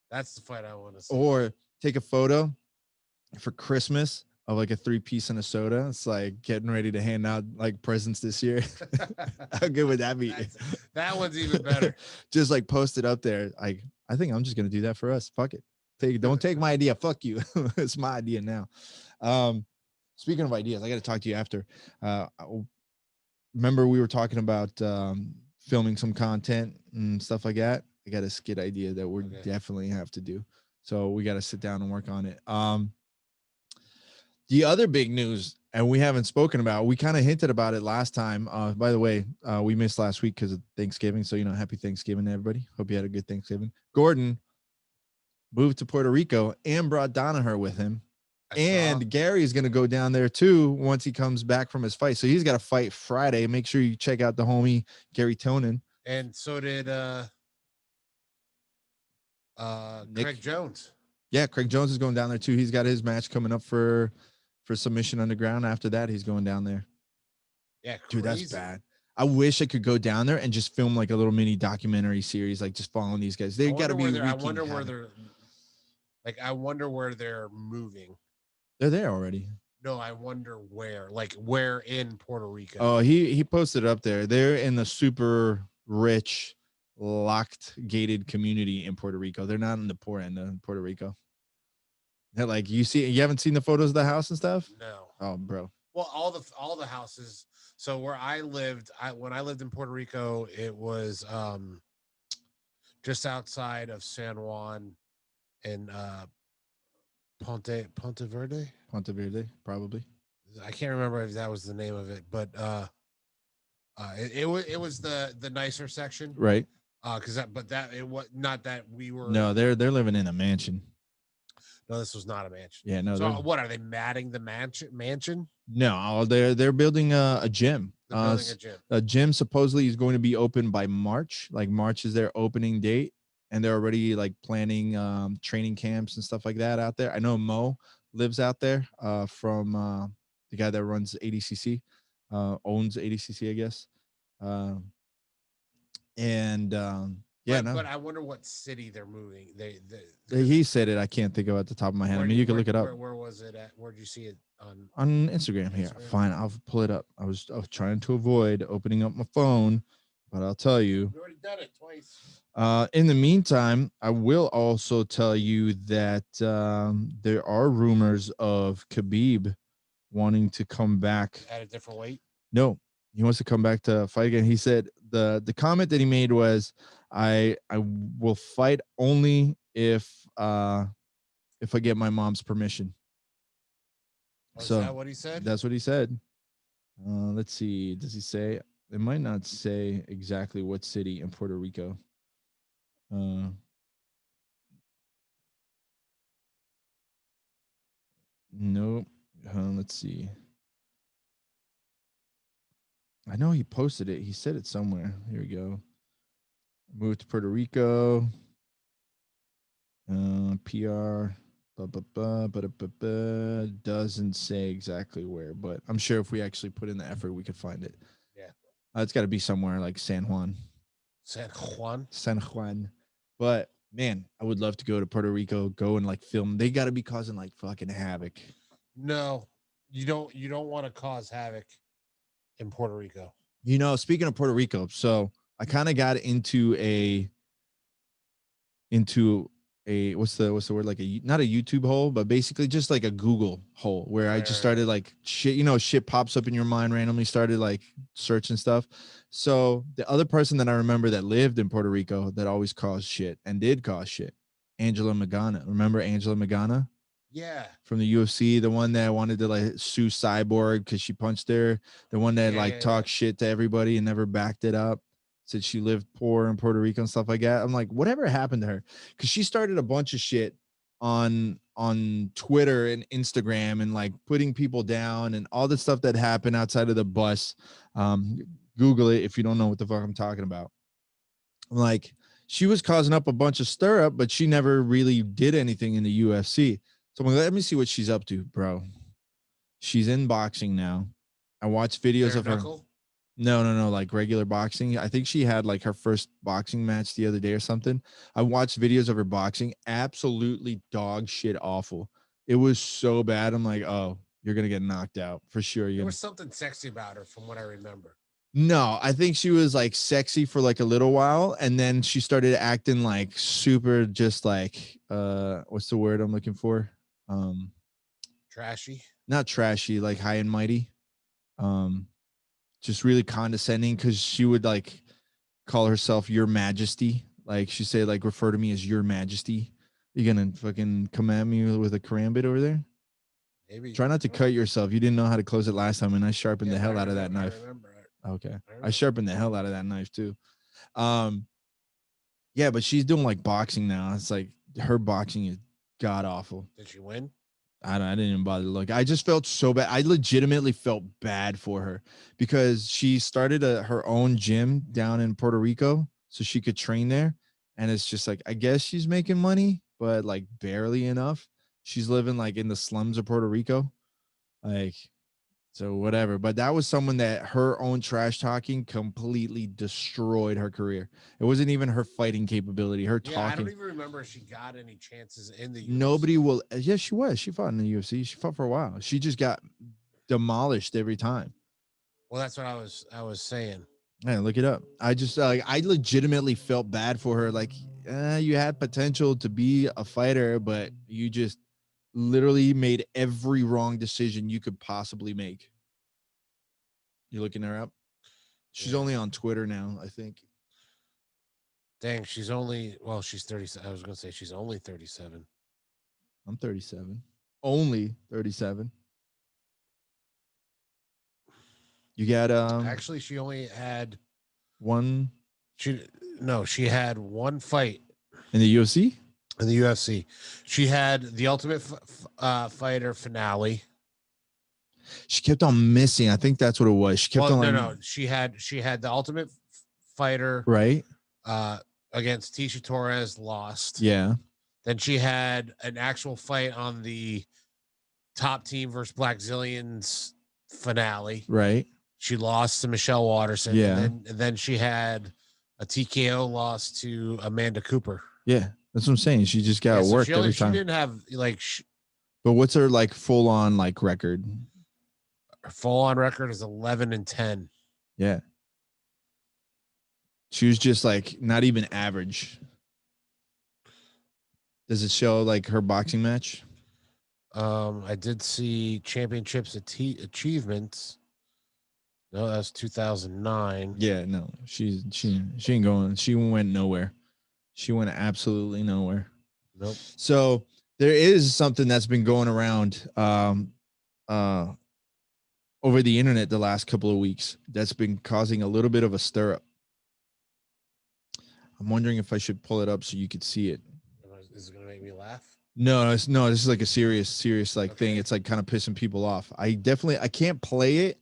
That's the fight I want to see. Or take a photo for Christmas of like a 3-piece and a soda. It's like getting ready to hand out like presents this year. How good would that be? That one's even better. Just like post it up there. Like, I think I'm just gonna do that for us. Fuck it. Don't take my idea. Fuck you. It's my idea now. Speaking of ideas, I got to talk to you after. Remember we were talking about filming some content and stuff like that. I got a skit idea that we're definitely have to do. So we got to sit down and work on it. The other big news, and we haven't spoken about, we kind of hinted about it last time. By the way, we missed last week because of Thanksgiving. So, happy Thanksgiving, everybody. Hope you had a good Thanksgiving. Gordon moved to Puerto Rico and brought Danaher with him. And Gary is going to go down there too once he comes back from his fight. So he's got to fight Friday. Make sure you check out the homie Gary Tonin. And so did Craig Jones. Yeah, Craig Jones is going down there too. He's got his match coming up for Submission Underground. After that, he's going down there. Yeah, crazy. Dude, that's bad. I wish I could go down there and just film like a little mini documentary series, like just following these guys. They got to be. I wonder where they're. Like, I wonder where they're moving. They're there already. No, I wonder where. Like, where in Puerto Rico? Oh, he posted it up there. They're in the super rich, locked, gated community in Puerto Rico. They're not in the poor end of Puerto Rico. They're like, you haven't seen the photos of the house and stuff? No. Oh, bro. Well, all the houses. So where I lived, when I lived in Puerto Rico, it was just outside of San Juan and Ponte Verde, probably. I can't remember if that was the name of it, but it was the nicer section, right? Because it was not that we were. No, they're living in a mansion. No, this was not a mansion. Yeah, no. So what are they matting the mansion? No, they're building a gym. They're building a gym. A gym supposedly is going to be open by March. Like March is their opening date, and they're already like planning training camps and stuff like that out there. I know Mo lives out there from the guy that runs ADCC, owns ADCC, I guess. But I wonder what city they're moving. He said it. I can't think of it at the top of my head. I mean, you can look it up. Where was it at? Where'd you see it on Instagram? Here, fine. I'll pull it up. I was trying to avoid opening up my phone, but I'll tell you. You've already done it twice. In the meantime, I will also tell you that there are rumors of Khabib wanting to come back at a different weight. No, he wants to come back to fight again. He said the comment that he made was, I will fight only if I get my mom's permission. So is that what he said? That's what he said. Let's see. Does he say? It might not say exactly what city in Puerto Rico. Nope. Let's see. I know he posted it. He said it somewhere. Here we go. Moved to Puerto Rico. PR. Doesn't say exactly where, but I'm sure if we actually put in the effort, we could find it. Yeah. It's got to be somewhere like San Juan. San Juan. But man, I would love to go to Puerto Rico, go and like film. They got to be causing like fucking havoc. No, you don't want to cause havoc in Puerto Rico. Speaking of Puerto Rico, so I kind of got into a what's the word, like not a YouTube hole, but basically just like a Google hole where I just started like shit pops up in your mind randomly, started like searching stuff. So the other person that I remember that lived in Puerto Rico that always caused shit and did cause shit, Angela Magana. Remember Angela Magana? Yeah. From the UFC, the one that wanted to like sue Cyborg because she punched her, the one that talked shit to everybody and never backed it up. Said she lived poor in Puerto Rico and stuff like that. I'm like, whatever happened to her? Because she started a bunch of shit on Twitter and Instagram and like putting people down and all the stuff that happened outside of the bus. Google it if you don't know what the fuck I'm talking about. Like, she was causing up a bunch of stir up, but she never really did anything in the UFC. So I'm like, let me see what she's up to, bro. She's in boxing now. I watched videos of her. No, like regular boxing. I think she had like her first boxing match the other day or something. I watched videos of her boxing. Absolutely dog shit awful. It was so bad. I'm like, oh, you're gonna get knocked out for sure. There was something sexy about her, from what I remember. No, I think she was like sexy for like a little while, and then she started acting like super, just like what's the word I'm looking for? Trashy. Not trashy, like high and mighty. Just really condescending, because she would like call herself Your Majesty. Like she say, like, refer to me as Your Majesty. You gonna fucking come at me with a karambit over there? Maybe. Try not to cut yourself. You didn't know how to close it last time, and I sharpened the hell out of that knife. I remember. Okay. I sharpened the hell out of that knife too. Yeah, but she's doing like boxing now. It's like her boxing is god awful. Did she win? I didn't even bother to look. I just felt so bad. I legitimately felt bad for her, because she started her own gym down in Puerto Rico so she could train there. And it's just like, I guess she's making money, but like barely enough. She's living like in the slums of Puerto Rico. Like, so whatever. But that was someone that her own trash talking completely destroyed her career. It wasn't even her fighting capability. Her talking. I don't even remember if she got any chances in the UFC. Nobody will. Yes, she was. She fought in the UFC. She fought for a while. She just got demolished every time. Well, that's what I was saying. Yeah, look it up. I just like, I legitimately felt bad for her. Like, you had potential to be a fighter, but you just literally made every wrong decision you could possibly make. You looking her up? She's only on Twitter now, I think. Dang, she's 37. I was gonna say she's only 37. I'm 37. Only 37. You got actually, she only had one. She had one fight in the UFC. In the UFC, she had the Ultimate Fighter finale. She kept on missing. I think that's what it was. She kept on. No. She had the Ultimate Fighter, right? Against Tisha Torres, lost. Yeah. Then she had an actual fight on the Top Team versus Black Zillions finale. Right. She lost to Michelle Watterson. Yeah. And then she had a TKO loss to Amanda Cooper. Yeah, that's what I'm saying. She just got worked every time. She didn't have like. But what's her like full on like record? Her full on record is 11-10. Yeah. She was just like not even average. Does it show like her boxing match? I did see championships achievements. No, that's 2009. Yeah, no, she ain't going. She went nowhere. She went absolutely nowhere. Nope. So there is something that's been going around over the internet the last couple of weeks that's been causing a little bit of a stir up. I'm wondering if I should pull it up so you could see it. Is it gonna make me laugh? No, this is like a serious like thing. It's like kind of pissing people off. I can't play it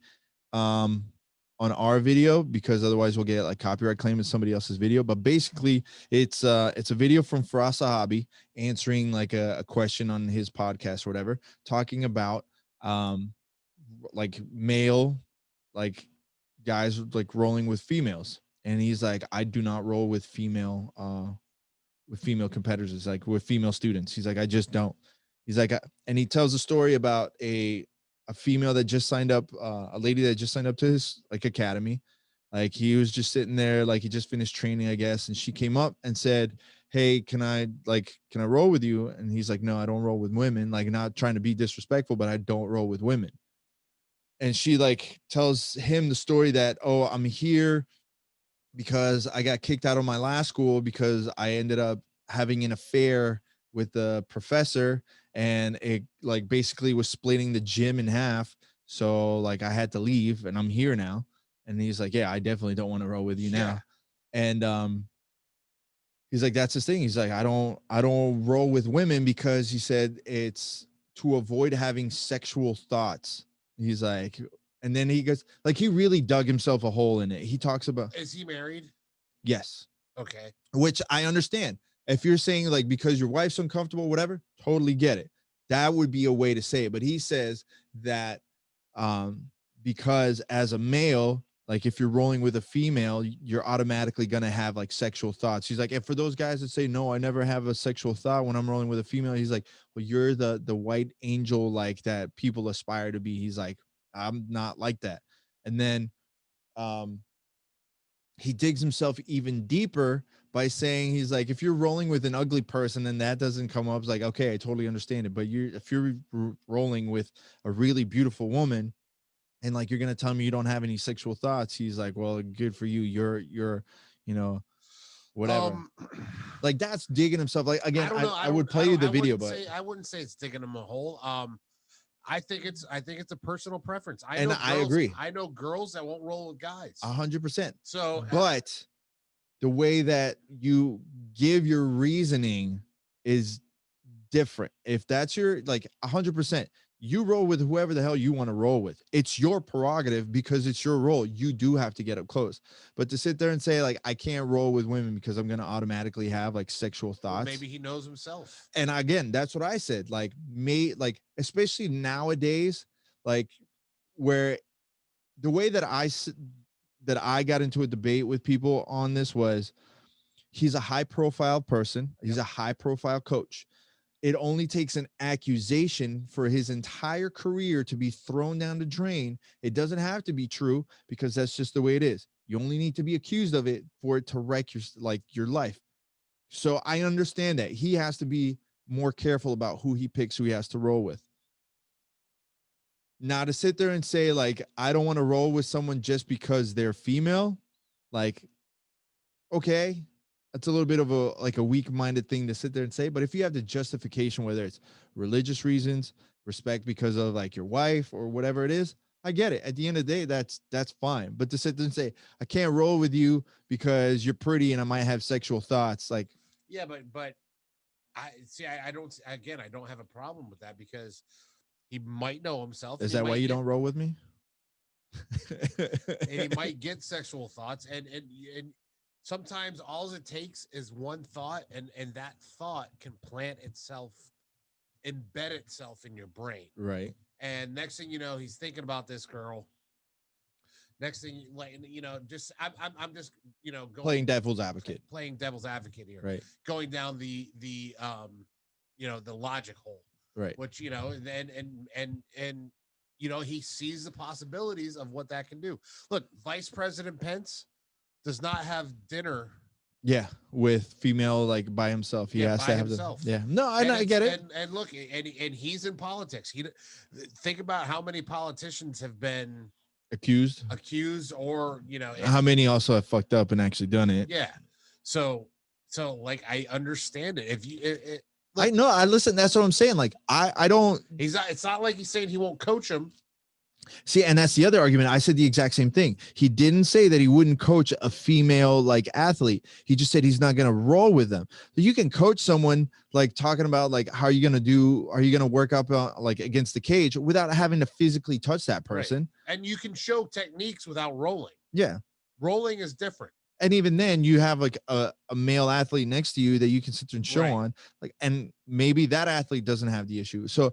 on our video because otherwise we'll get like copyright claim in somebody else's video. But basically it's a video from Faraz Sahabi answering like a question on his podcast or whatever, talking about like male like guys like rolling with females. And he's like, I do not roll with female competitors, like with female students. He's like, I just don't. He's like, and he tells a story about a female that just signed up, a lady that just signed up to his like academy. Like he was just sitting there, like he just finished training, I guess. And she came up and said, hey, can I roll with you? And he's like, no, I don't roll with women. Like not trying to be disrespectful, but I don't roll with women. And she like tells him the story that, oh, I'm here because I got kicked out of my last school because I ended up having an affair with the professor and it like basically was splitting the gym in half. So like I had to leave and I'm here now. And he's like, yeah, I definitely don't want to roll with you now. And he's like, that's his thing. He's like, I don't roll with women because he said it's to avoid having sexual thoughts. He's like, and then he goes, like, he really dug himself a hole in it. He talks about. Is he married? Yes. Okay. Which I understand. If you're saying like, because your wife's uncomfortable, whatever, totally get it. That would be a way to say it. But he says that because as a male, like if you're rolling with a female, you're automatically going to have like sexual thoughts. He's like, and for those guys that say, no, I never have a sexual thought when I'm rolling with a female, he's like, well, you're the white angel like that people aspire to be. He's like, I'm not like that. And then he digs himself even deeper by saying, he's like, if you're rolling with an ugly person and that doesn't come up, it's like, okay, I totally understand it. But if you're rolling with a really beautiful woman, and like, you're going to tell me you don't have any sexual thoughts. He's like, well, good for you. You're, you know, whatever. Like, that's digging himself. Like, again, I would play you the video, but I wouldn't say it's digging him a hole. I think it's a personal preference. I agree. I know girls that won't roll with guys. 100%. So, but the way that you give your reasoning is different. If that's your, like, 100%, you roll with whoever the hell you want to roll with. It's your prerogative because it's your role. You do have to get up close. But to sit there and say, like, I can't roll with women because I'm going to automatically have like sexual thoughts. Well, maybe he knows himself. And again, that's what I said. Like, especially nowadays, like, where the way that I got into a debate with people on this was, he's a high profile person. He's a high profile coach. It only takes an accusation for his entire career to be thrown down the drain. It doesn't have to be true because that's just the way it is. You only need to be accused of it for it to wreck your life. So I understand that he has to be more careful about who he picks, who he has to roll with. Now, to sit there and say, like, I don't want to roll with someone just because they're female, like, okay, that's a little bit of a weak-minded thing to sit there and say. But if you have the justification, whether it's religious reasons, respect because of like your wife or whatever it is, I get it. At the end of the day, that's fine. But to sit there and say, I can't roll with you because you're pretty and I might have sexual thoughts, like, yeah, but I see. I don't. Again, I don't have a problem with that because he might know himself. Is that why you don't roll with me? And he might get sexual thoughts, and sometimes all it takes is one thought, and that thought can embed itself in your brain. Right. And next thing you know, he's thinking about this girl. Next thing, just I'm just playing devil's advocate. Playing devil's advocate here. Right. Going down the logic hole. Right. Which and he sees the possibilities of what that can do. Look, Vice President Pence does not have dinner. Yeah, with female, like, by himself. He has to have himself. No, I get it. And look, and he's in politics. Think about how many politicians have been accused, or how many also have fucked up and actually done it. Yeah. So like, I understand it. If you, look, I know, I listen. That's what I'm saying. Like, I don't. It's not like he's saying he won't coach him. See, and that's the other argument. I said the exact same thing. He didn't say that he wouldn't coach a female like athlete. He just said he's not going to roll with them. So you can coach someone, like, talking about like, how are you going to work up like against the cage without having to physically touch that person. Right. And you can show techniques without rolling. Yeah. Rolling is different. And even then you have like a male athlete next to you that you can sit there and show on, like, and maybe that athlete doesn't have the issue. So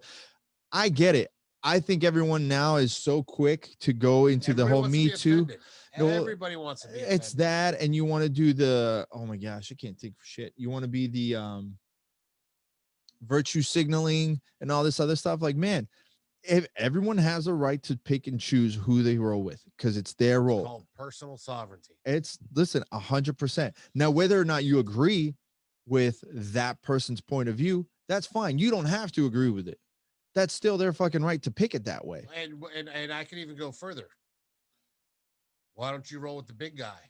I get it. I think everyone now is so quick to go into the whole Me Too. Everybody wants to be offended. It's that, and you want to do the, oh my gosh, I can't think for shit. You want to be the virtue signaling and all this other stuff. Like, man, if everyone has a right to pick and choose who they roll with, because it's their role. It's called personal sovereignty. It's, listen, 100%. Now, whether or not you agree with that person's point of view, that's fine. You don't have to agree with it. That's still their fucking right to pick it that way. And I can even go further. Why don't you roll with the big guy?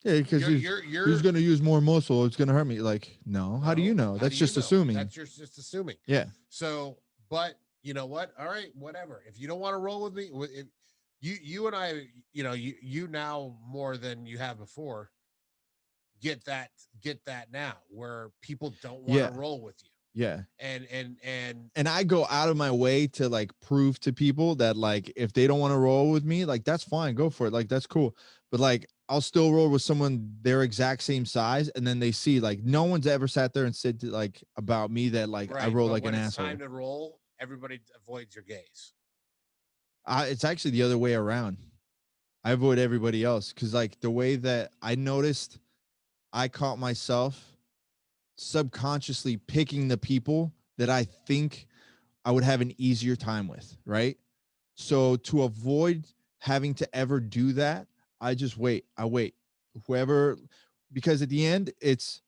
Yeah, because who's going to use more muscle? It's going to hurt me. Like, no. How do you know? That's just assuming. That's just assuming. Yeah. So, but you know what? All right, whatever. If you don't want to roll with me, you and I, you now more than you have before, get that now, where people don't want to roll with you. Yeah. And I go out of my way to like prove to people that, like, if they don't want to roll with me, like, that's fine, go for it. Like, that's cool. But like, I'll still roll with someone their exact same size, and then they see, like, no one's ever sat there and said like about me that like I roll like an asshole. Time to roll, everybody avoids your gaze. It's actually the other way around. I avoid everybody else because like the way that I noticed, I caught myself subconsciously picking the people that I think I would have an easier time with, right? So to avoid having to ever do that, I just wait. I wait. Whoever, because at the end, it's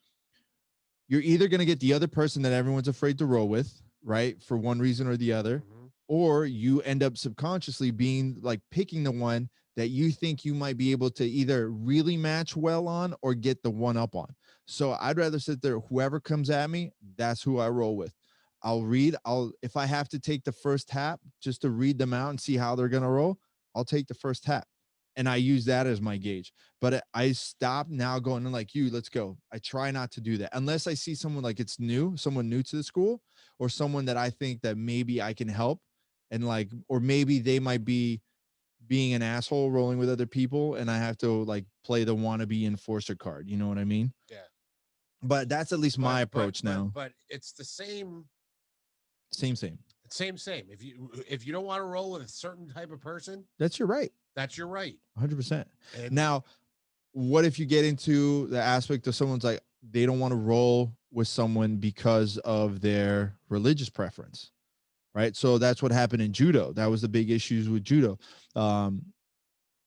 you're either going to get the other person that everyone's afraid to roll with, right? For one reason or the other, or you end up subconsciously being like picking the one that you think you might be able to either really match well on or get the one up on. So I'd rather sit there, whoever comes at me, that's who I roll with. If I have to take the first tap just to read them out and see how they're going to roll, I'll take the first tap. And I use that as my gauge. But I stop now going in like, let's go. I try not to do that unless I see someone like it's new, someone new to the school, or someone that I think that maybe I can help. And like, or maybe they might be being an asshole rolling with other people. And I have to like play the wannabe enforcer card. You know what I mean? Yeah. But that's at least my approach now. But it's the same. Same. If you don't want to roll with a certain type of person, that's your right. That's your right. 100%. Now, what if you get into the aspect of someone's like, they don't want to roll with someone because of their religious preference, right? So that's what happened in judo. That was the big issues with judo.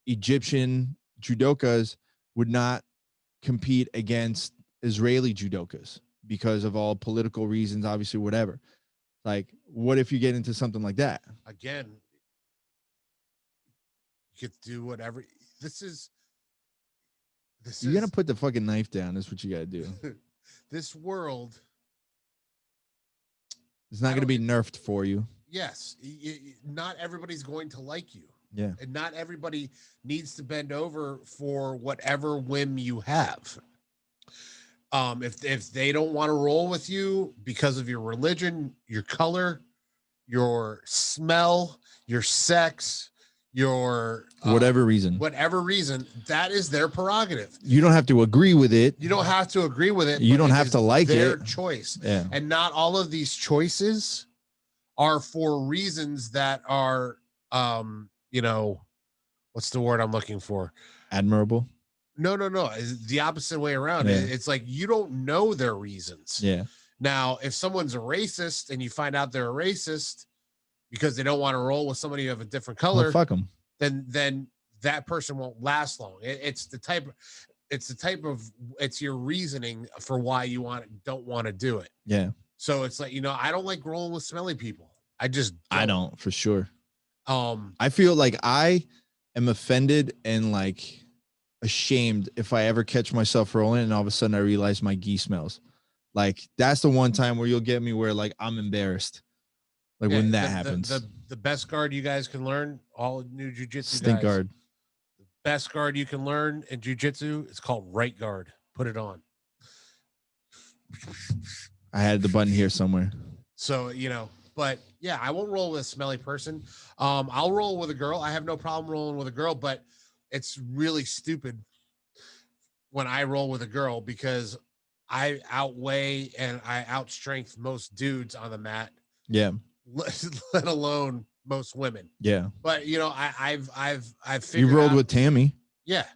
Egyptian judokas would not compete against Israeli judokas because of all political reasons, obviously, whatever. Like, what if you get into something like that? Again, you get to do whatever. You're gonna put the fucking knife down. That's what you gotta do. This world, it's not gonna be nerfed for you. Yes, not everybody's going to like you. Yeah, and not everybody needs to bend over for whatever whim you have. If they don't want to roll with you because of your religion, your color, your smell, your sex, your whatever reason, that is their prerogative. You don't have to agree with it. You don't have to agree with it. You don't have to like their it. Choice. Yeah. And not all of these choices are for reasons that are, what's the word I'm looking for? Admirable. No. It's the opposite way around. Yeah. It's like you don't know their reasons. Yeah. Now, if someone's a racist and you find out they're a racist because they don't want to roll with somebody of a different color, well, fuck them. Then that person won't last long. It's your reasoning for why you don't want to do it. Yeah. So it's like, I don't like rolling with smelly people. I don't for sure. I feel like I am offended and like ashamed if I ever catch myself rolling and all of a sudden I realize my gi smells. Like that's the one time where you'll get me where like I'm embarrassed. Like when that happens. The best guard you guys can learn, all new jiu-jitsu stink guys. Guard. The best guard you can learn in jiu-jitsu is called right guard. Put it on. I had the button here somewhere. So, but yeah, I won't roll with a smelly person. I'll roll with a girl. I have no problem rolling with a girl, but it's really stupid when I roll with a girl because I outweigh and I outstrength most dudes on the mat. Yeah. Let alone most women. Yeah. But I've figured you rolled with Tammy. Yeah.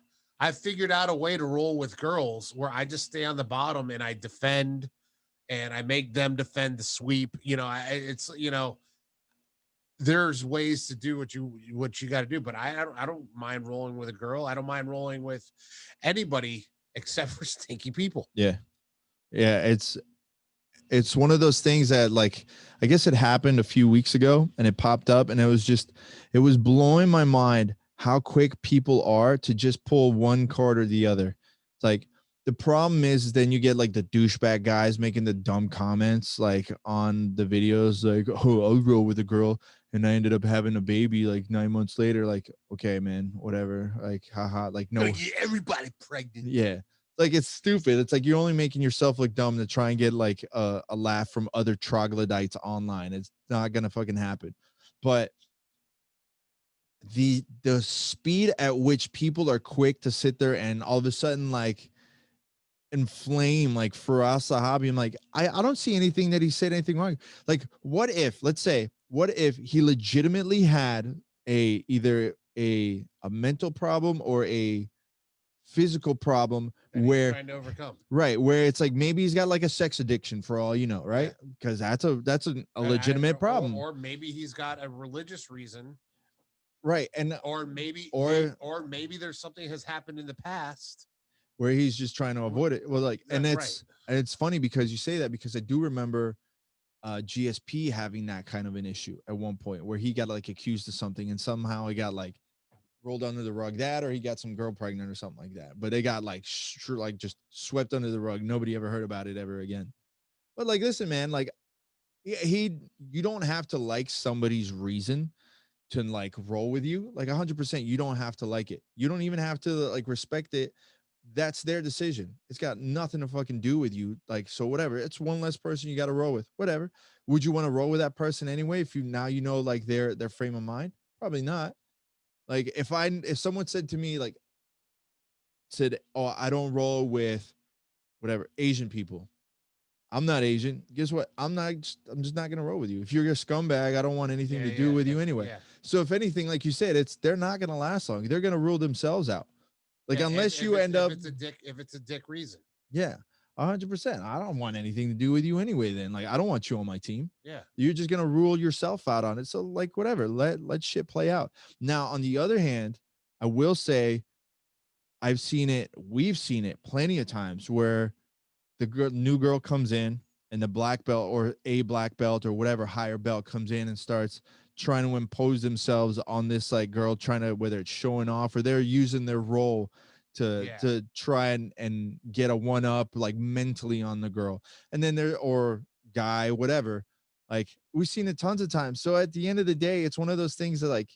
I've figured out a way to roll with girls where I just stay on the bottom and I defend and I make them defend the sweep. There's ways to do what you got to do, but I don't mind rolling with a girl. I don't mind rolling with anybody except for stinky people. Yeah. Yeah. It's one of those things that like, I guess it happened a few weeks ago and it popped up and it was blowing my mind how quick people are to just pull one card or the other. It's like, the problem is then you get like the douchebag guys making the dumb comments like on the videos, like, oh, I'll roll with a girl and I ended up having a baby like 9 months later. Like, okay, man, whatever. Like, haha, like no, everybody pregnant. Yeah. Like it's stupid. It's like you're only making yourself look dumb to try and get like a laugh from other troglodytes online. It's not gonna fucking happen. But the speed at which people are quick to sit there and all of a sudden like inflame like Firas Sahabi, I'm like, I don't see anything that he said anything wrong. Like, what if he legitimately had either a mental problem or a physical problem that he's where trying to overcome. right, where it's like maybe he's got like a sex addiction for all you know, right? Because that's a legitimate problem. Or maybe he's got a religious reason. Right. And or maybe there's something has happened in the past where he's just trying to avoid it. Well, like, and right. it's funny because you say that, because I do remember GSP having that kind of an issue at one point where he got like accused of something and somehow he got like rolled under the rug, that or he got some girl pregnant or something like that, but they got like like just swept under the rug. Nobody ever heard about it ever again. But like, listen, man, like you don't have to like somebody's reason to like roll with you. Like 100%, you don't have to like it. You don't even have to like respect it. That's their decision. It's got nothing to fucking do with you. Like, so whatever. It's one less person you got to roll with. Whatever. Would you want to roll with that person anyway if you now you know like their frame of mind? Probably not. Like if someone said to me like said, "Oh, I don't roll with whatever Asian people." I'm not Asian. Guess what? I'm just not gonna roll with you. If you're a scumbag, I don't want anything to do with you anyway. So if anything, like you said, they're not gonna last long. They're gonna rule themselves out. Like unless you end up if it's a dick reason. Yeah, 100%. I don't want anything to do with you anyway. Then like I don't want you on my team. Yeah, you're just gonna rule yourself out on it. So like whatever, let shit play out. Now on the other hand, I will say I've seen it. We've seen it plenty of times where the new girl comes in and the black belt or a black belt or whatever higher belt comes in and starts trying to impose themselves on this like girl, trying to, whether it's showing off or they're using their role to try and get a one up like mentally on the girl. And then or guy, whatever, like we've seen it tons of times. So at the end of the day, it's one of those things that like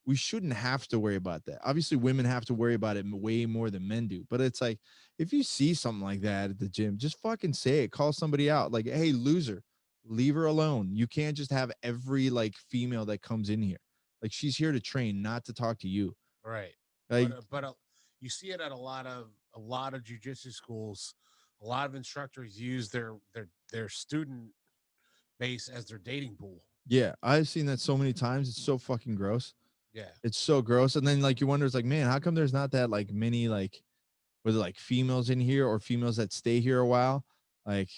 we shouldn't have to worry about that. Obviously, women have to worry about it way more than men do. But it's like, if you see something like that at the gym, just fucking say it. Call somebody out. Like, hey, loser, leave her alone. You can't just have every like female that comes in here. Like, she's here to train, not to talk to you. Right. Like, but you see it at a lot of jiu-jitsu schools. A lot of instructors use their student base as their dating pool. Yeah, I've seen that so many times. It's so fucking gross. Yeah, it's so gross. And then like you wonder, it's like, man, how come there's not that like many like whether like females in here or females that stay here a while? Like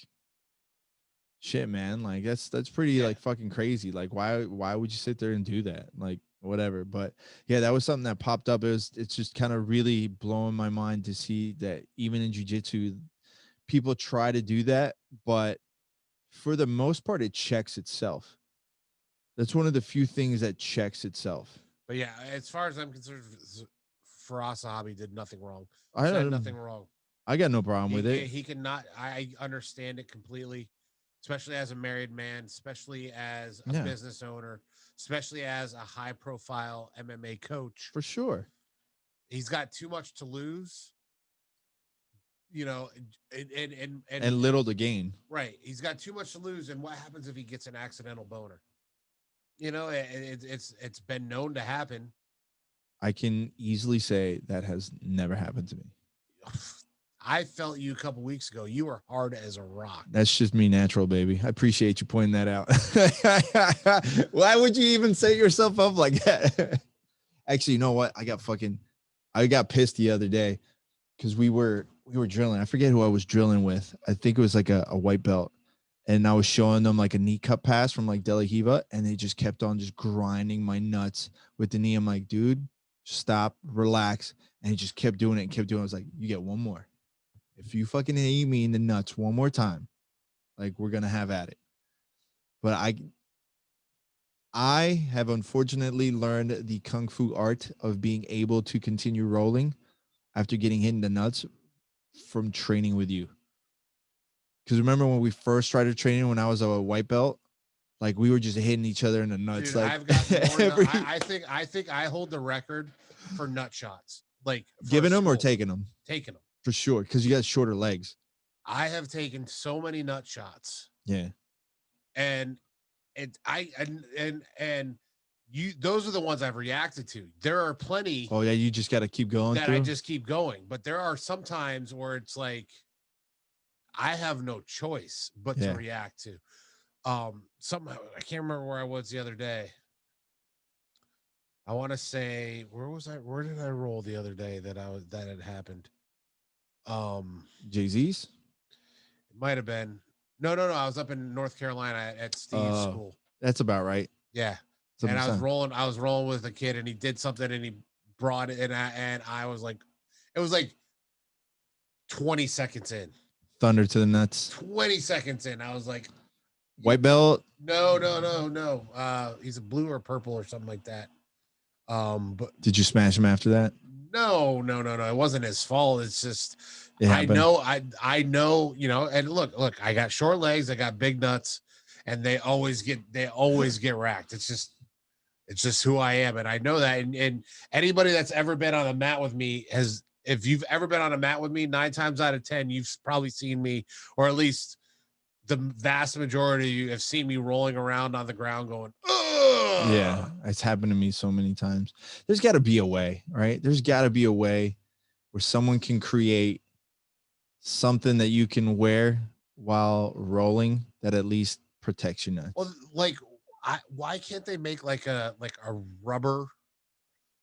shit, man. Like that's pretty like fucking crazy. Like why would you sit there and do that? Like whatever. But yeah, that was something that popped up. It's just kind of really blowing my mind to see that even in jiu-jitsu, people try to do that, but for the most part, it checks itself. That's one of the few things that checks itself. But yeah, as far as I'm concerned, Firas Zahabi did nothing wrong. I said nothing wrong. I got no problem with it. He cannot. I understand it completely, especially as a married man, especially as a business owner, especially as a high-profile MMA coach. For sure, he's got too much to lose. You know, and little to gain. Right, he's got too much to lose, and what happens if he gets an accidental boner? You know, it's been known to happen. I can easily say that has never happened to me. I felt you a couple weeks ago. You were hard as a rock. That's just me natural, baby. I appreciate you pointing that out. Why would you even set yourself up like that? Actually, you know what? I got pissed the other day because we were drilling. I forget who I was drilling with. I think it was like a white belt. And I was showing them like a knee cut pass from like De La Hiva, and they just kept on just grinding my nuts with the knee. I'm like, dude, stop, relax. And he just kept doing it and kept doing it. I was like, you get one more. If you fucking knee me in the nuts one more time, like we're gonna have at it. But I have unfortunately learned the kung fu art of being able to continue rolling after getting hit in the nuts from training with you. Because remember when we first started training when I was a white belt, like we were just hitting each other in the nuts. Dude, like I've got more I think I hold the record for nut shots. Like giving them or taking them? Taking them. For sure, because you got shorter legs. I have taken so many nut shots. Yeah. And you, those are the ones I've reacted to. There are plenty. Oh yeah, you just got to keep going. I just keep going. But there are some times where it's like I have no choice but to react to. Somehow I can't remember where I was the other day. I want to say, where was I? Where did I roll the other day that had happened? Jay-Z's? It might have been. No. I was up in North Carolina at Steve's school. That's about right. Yeah. And I was rolling with a kid and he did something and he brought it and I was like, it was like 20 seconds in. Thunder to the nuts. 20 seconds in. I was like, white belt? No. He's a blue or purple or something like that. But did you smash him after that? No. It wasn't his fault. It's just I know, and look, I got short legs, I got big nuts, and they always get racked. It's just who I am, and I know that. And anybody that's ever been on a mat with me if you've ever been on a mat with me, 9 times out of 10, you've probably seen me, or at least the vast majority of you have seen me rolling around on the ground going, ugh! Yeah, it's happened to me so many times. There's got to be a way, right? There's got to be a way where someone can create something that you can wear while rolling that at least protects your nuts. Well, like, why can't they make like a rubber,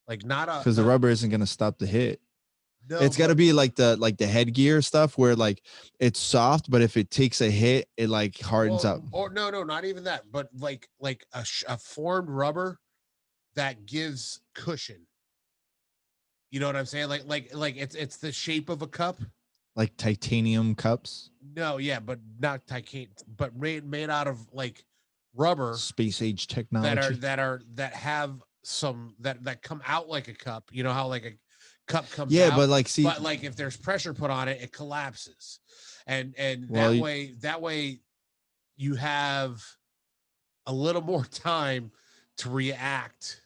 like not a, because the rubber isn't going to stop the hit. No, it's got to be like the headgear stuff where like it's soft, but if it takes a hit, it like hardens up. Or no, not even that, but like a formed rubber that gives cushion. You know what I'm saying? Like it's the shape of a cup. Like titanium cups? No, yeah, but not titanium, but made out of like rubber, space age technology that have some that come out like a cup. You know how like a cup comes out? but like if there's pressure put on it, it collapses. And that way you have a little more time to react.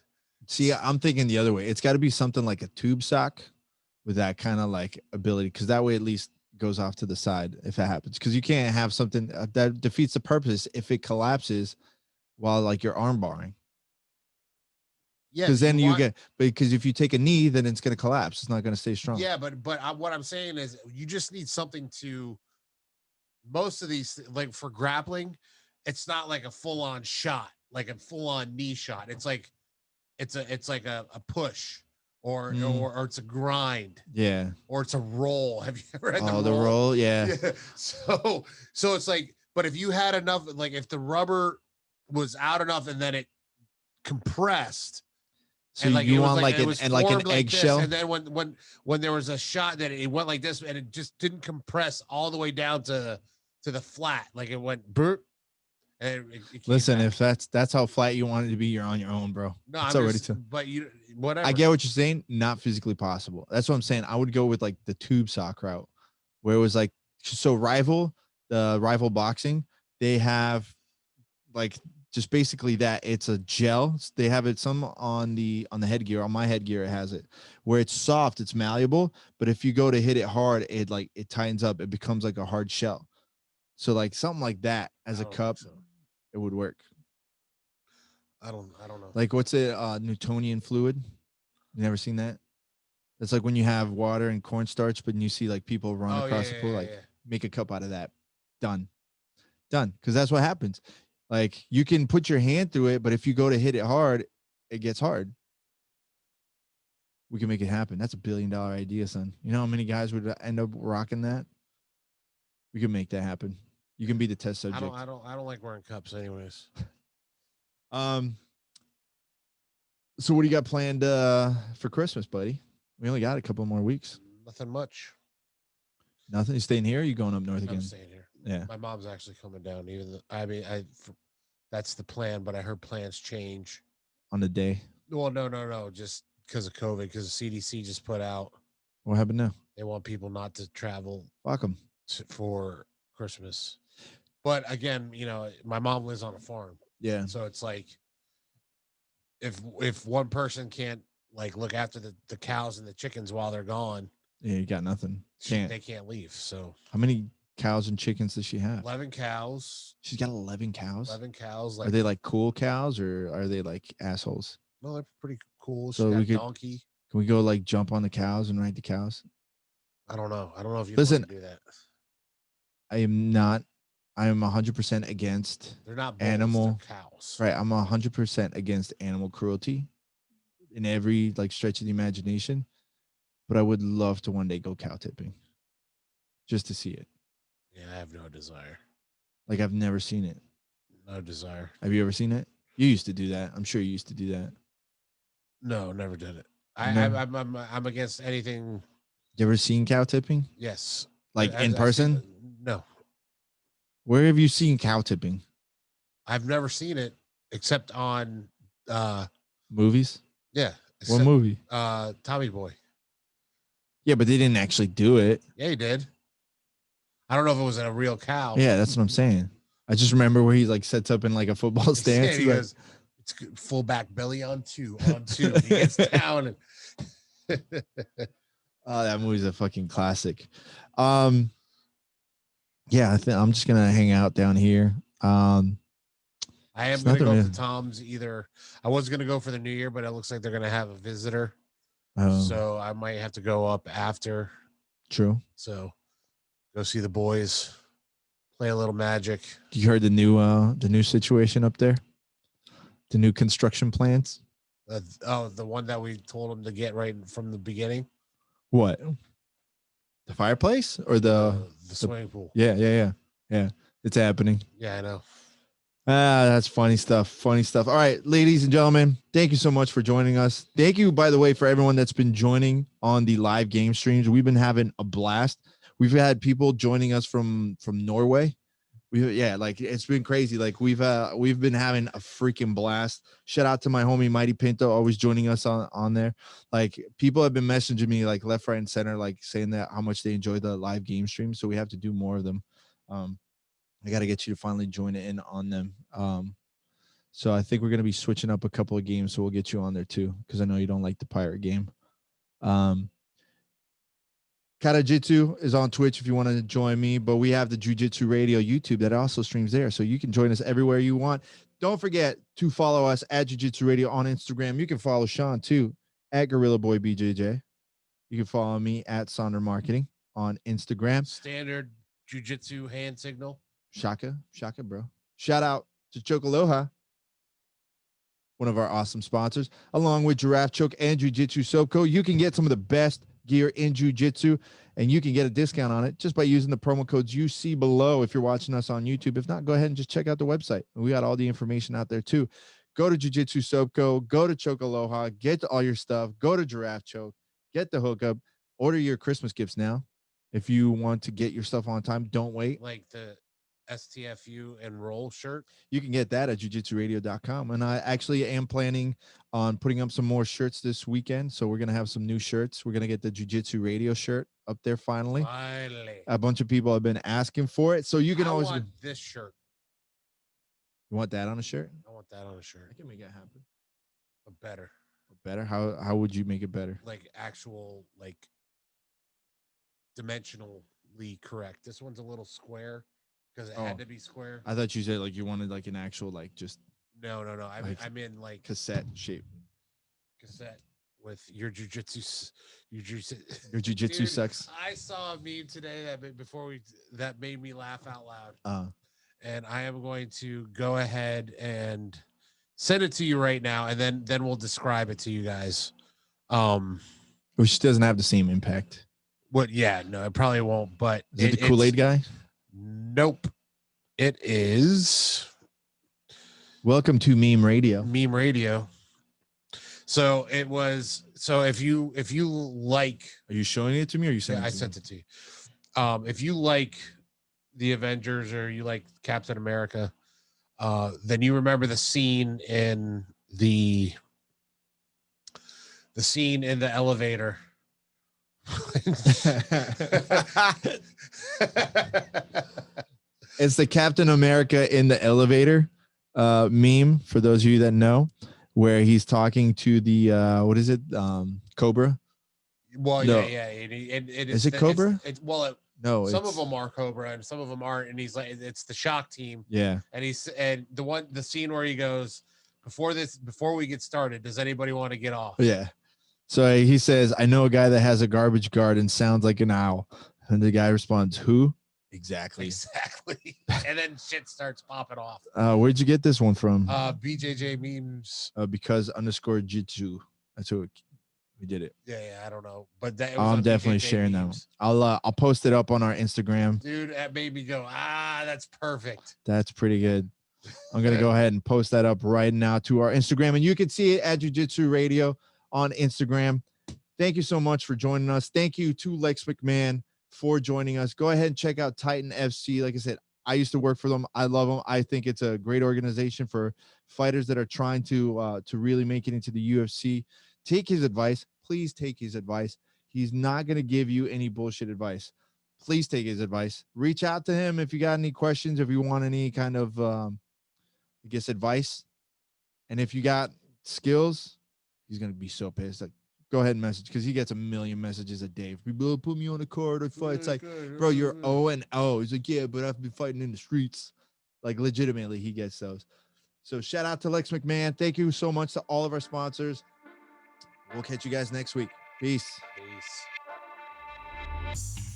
See, I'm thinking the other way. It's got to be something like a tube sock with that kind of like ability, because that way at least goes off to the side if it happens, because you can't have something that defeats the purpose if it collapses while like you're arm barring. Yeah, because then because if you take a knee, then it's going to collapse. It's not going to stay strong. Yeah, but what I'm saying is you just need something to, most of these, like for grappling, it's not like a full-on shot, like a full-on knee shot. It's like it's like a push or it's a grind. Yeah. Or it's a roll. Have you ever had the roll? Yeah. So it's like, but if you had enough, like if the rubber was out enough and then it compressed. So and like you want like an eggshell, and then when there was a shot that it went like this and it just didn't compress all the way down to the flat, like it went burp. And it listen, back. If that's how flat you want it to be, you're on your own, bro. No, it's already but you whatever. I get what you're saying. Not physically possible. That's what I'm saying. I would go with like the tube sock route, where it was like so. The rival boxing, they have like just basically that it's a gel. They have it some on the headgear. On my headgear, it has it where it's soft, it's malleable, but if you go to hit it hard, it tightens up. It becomes like a hard shell. So like something like that as a cup, it would work. I don't know. Like what's it? Newtonian fluid. You never seen that? It's like when you have water and cornstarch, but you see like people run across the pool, make a cup out of that. Done. Because that's what happens. Like you can put your hand through it, but if you go to hit it hard, it gets hard. We can make it happen. That's $1 billion idea, son. You know how many guys would end up rocking that? We can make that happen. You can be the test subject. I don't like wearing cups anyways. So what do you got planned for Christmas, buddy? We only got a couple more weeks. Nothing much. Nothing. You staying here? Or you going up north again? I'm staying here. Yeah. My mom's actually coming down. That's the plan, but I heard plans change on the day. Well, no, just because of COVID, because the CDC just put out. What happened now? They want people not to travel. Fuck them. For Christmas. But again, my mom lives on a farm. Yeah. So it's like, if one person can't like look after the cows and the chickens while they're gone, yeah, you got nothing. They can't leave. So how many cows and chickens does she have? 11 cows. She's got 11 cows. 11 cows. Are they like cool cows or are they like assholes? No, they're pretty cool. So we could donkey. Can we go like jump on the cows and ride the cows? I don't know. I don't know if you want to do that. I am not. I am 100% against. They're not bulls, animal they're cows. Right. I'm 100% against animal cruelty. in every like stretch of the imagination, but I would love to one day go cow tipping just to see it. Yeah, I have no desire. Like I've never seen it. No desire. Have you ever seen it? You used to do that. I'm sure you used to do that. No, never did it. No. I'm against anything. You ever seen cow tipping? Yes. Like in person? No, Where have you seen cow tipping? I've never seen it except on Movies? yeah. What movie? Tommy Boy. Yeah, but they didn't actually do it. Yeah, he did. I don't know if it was a real cow. Yeah, that's what I'm saying. I just remember where he like sets up in like a football stance. He like, goes, it's fullback belly on two. He gets down and oh, that movie's a fucking classic. Yeah, I think I'm just gonna hang out down here. I am It's gonna go nothing for Tom's either. I was gonna go for the New Year, but it looks like they're gonna have a visitor. Oh, So I might have to go up after. true. So go see the boys, play a little Magic. You heard the new situation up there? The new construction plans? The one that we told them to get right from the beginning. What? The fireplace or The swimming pool. Yeah. It's happening. Yeah, I know. That's funny stuff. Funny stuff. All right, ladies and gentlemen, thank you so much for joining us. Thank you, by the way, for everyone that's been joining on the live game streams. We've been having a blast. We've had people joining us from Norway. Like it's been crazy. Like we've been having a freaking blast. Shout out to my homie Mighty Pinto, always joining us on there. Like people have been messaging me like left, right, and center, like saying that how much they enjoy the live game stream. So we have to do more of them. I got to get you to finally join in on them. So I think we're going to be switching up a couple of games. So we'll get you on there too, because I know you don't like the pirate game. Jiu-Jitsu is on Twitch if you want to join me, but we have the Jiu-Jitsu Radio YouTube that also streams there. So you can join us everywhere you want. Don't forget to follow us at Jiu-Jitsu Radio on Instagram. You can follow Shawn too at Gorilla Boy BJJ. You can follow me at Sonder Marketing on Instagram. Standard Jiu-Jitsu hand signal. Shaka, bro. Shout out to Chocoloha, one of our awesome sponsors, along with Giraffe Choke and Jiu-Jitsu Soap Co. You can get some of the best gear in Jiu-Jitsu, and you can get a discount on it just by using the promo codes you see below if you're watching us on YouTube. If not, go ahead and just check out the website. We got all the information out there too. Go to Jiu-Jitsu Soap Co. Go to Chocoloha. Get all your stuff. Go to Giraffe Choke. Get the hookup. Order your Christmas gifts now. If you want to get your stuff on time, don't wait. Like the STFU and roll shirt. You can get that at jujitsuradio.com. And I actually am planning on putting up some more shirts this weekend. So we're going to have some new shirts. We're going to get the Jiu-Jitsu Radio shirt up there finally. A bunch of people have been asking for it. So you can always want this shirt. You want that on a shirt? I want that on a shirt. I can make it happen. But better. Better? How would you make it better? Like actual, like dimensionally correct. This one's a little square. Because it had to be square. I thought you said like you wanted like an actual like just no. I'm in like cassette shape. Cassette with your jujitsu. Your jujitsu sex. I saw a meme today that made me laugh out loud. And I am going to go ahead and send it to you right now, and then we'll describe it to you guys. Which doesn't have the same impact. What? Yeah, no, it probably won't. But is it the Kool-Aid guy? Nope. It is. Welcome to Meme Radio. Meme Radio. So it was. So if you like, are you showing it to me or are you sending? I sent it to you. If you like the Avengers or you like Captain America, then you remember the scene in the elevator. It's the Captain America in the elevator meme, for those of you that know, where he's talking to the what is it, Cobra? Well, no. yeah. Is it Cobra? No, some of them are Cobra and some of them aren't, and he's like, it's the shock team. Yeah, and the scene where he goes, before we get started, does anybody want to get off? Yeah. So he says, I know a guy that has a garbage guard and sounds like an owl. And the guy responds, who? Exactly. And then shit starts popping off. Where'd you get this one from? BJJ memes. Because _jitsu. That's who we did it. Yeah, I don't know, but that it Oh, was I'm on definitely BJJ sharing that one. memes. I'll post it up on our Instagram. Dude, that made me go, that's perfect. That's pretty good. I'm going to go ahead and post that up right now to our Instagram, and you can see it at Jiu-Jitsu Radio on Instagram. Thank you so much for joining us. Thank you to Lex McMahon for joining us. Go ahead and check out Titan FC. Like I said, I used to work for them. I love them. I think it's a great organization for fighters that are trying to really make it into the UFC. Take his advice. Please take his advice. He's not going to give you any bullshit advice. Please take his advice. Reach out to him if you got any questions, if you want any kind of, I guess, advice. And if you got skills, he's going to be so pissed. Like, go ahead and message, because he gets a million messages a day. People put me on a card or fight. It's like, bro, you're 0-0. He's like, yeah, but I've been fighting in the streets. Like, legitimately, he gets those. So shout out to Lex McMahon. Thank you so much to all of our sponsors. We'll catch you guys next week. Peace. Peace.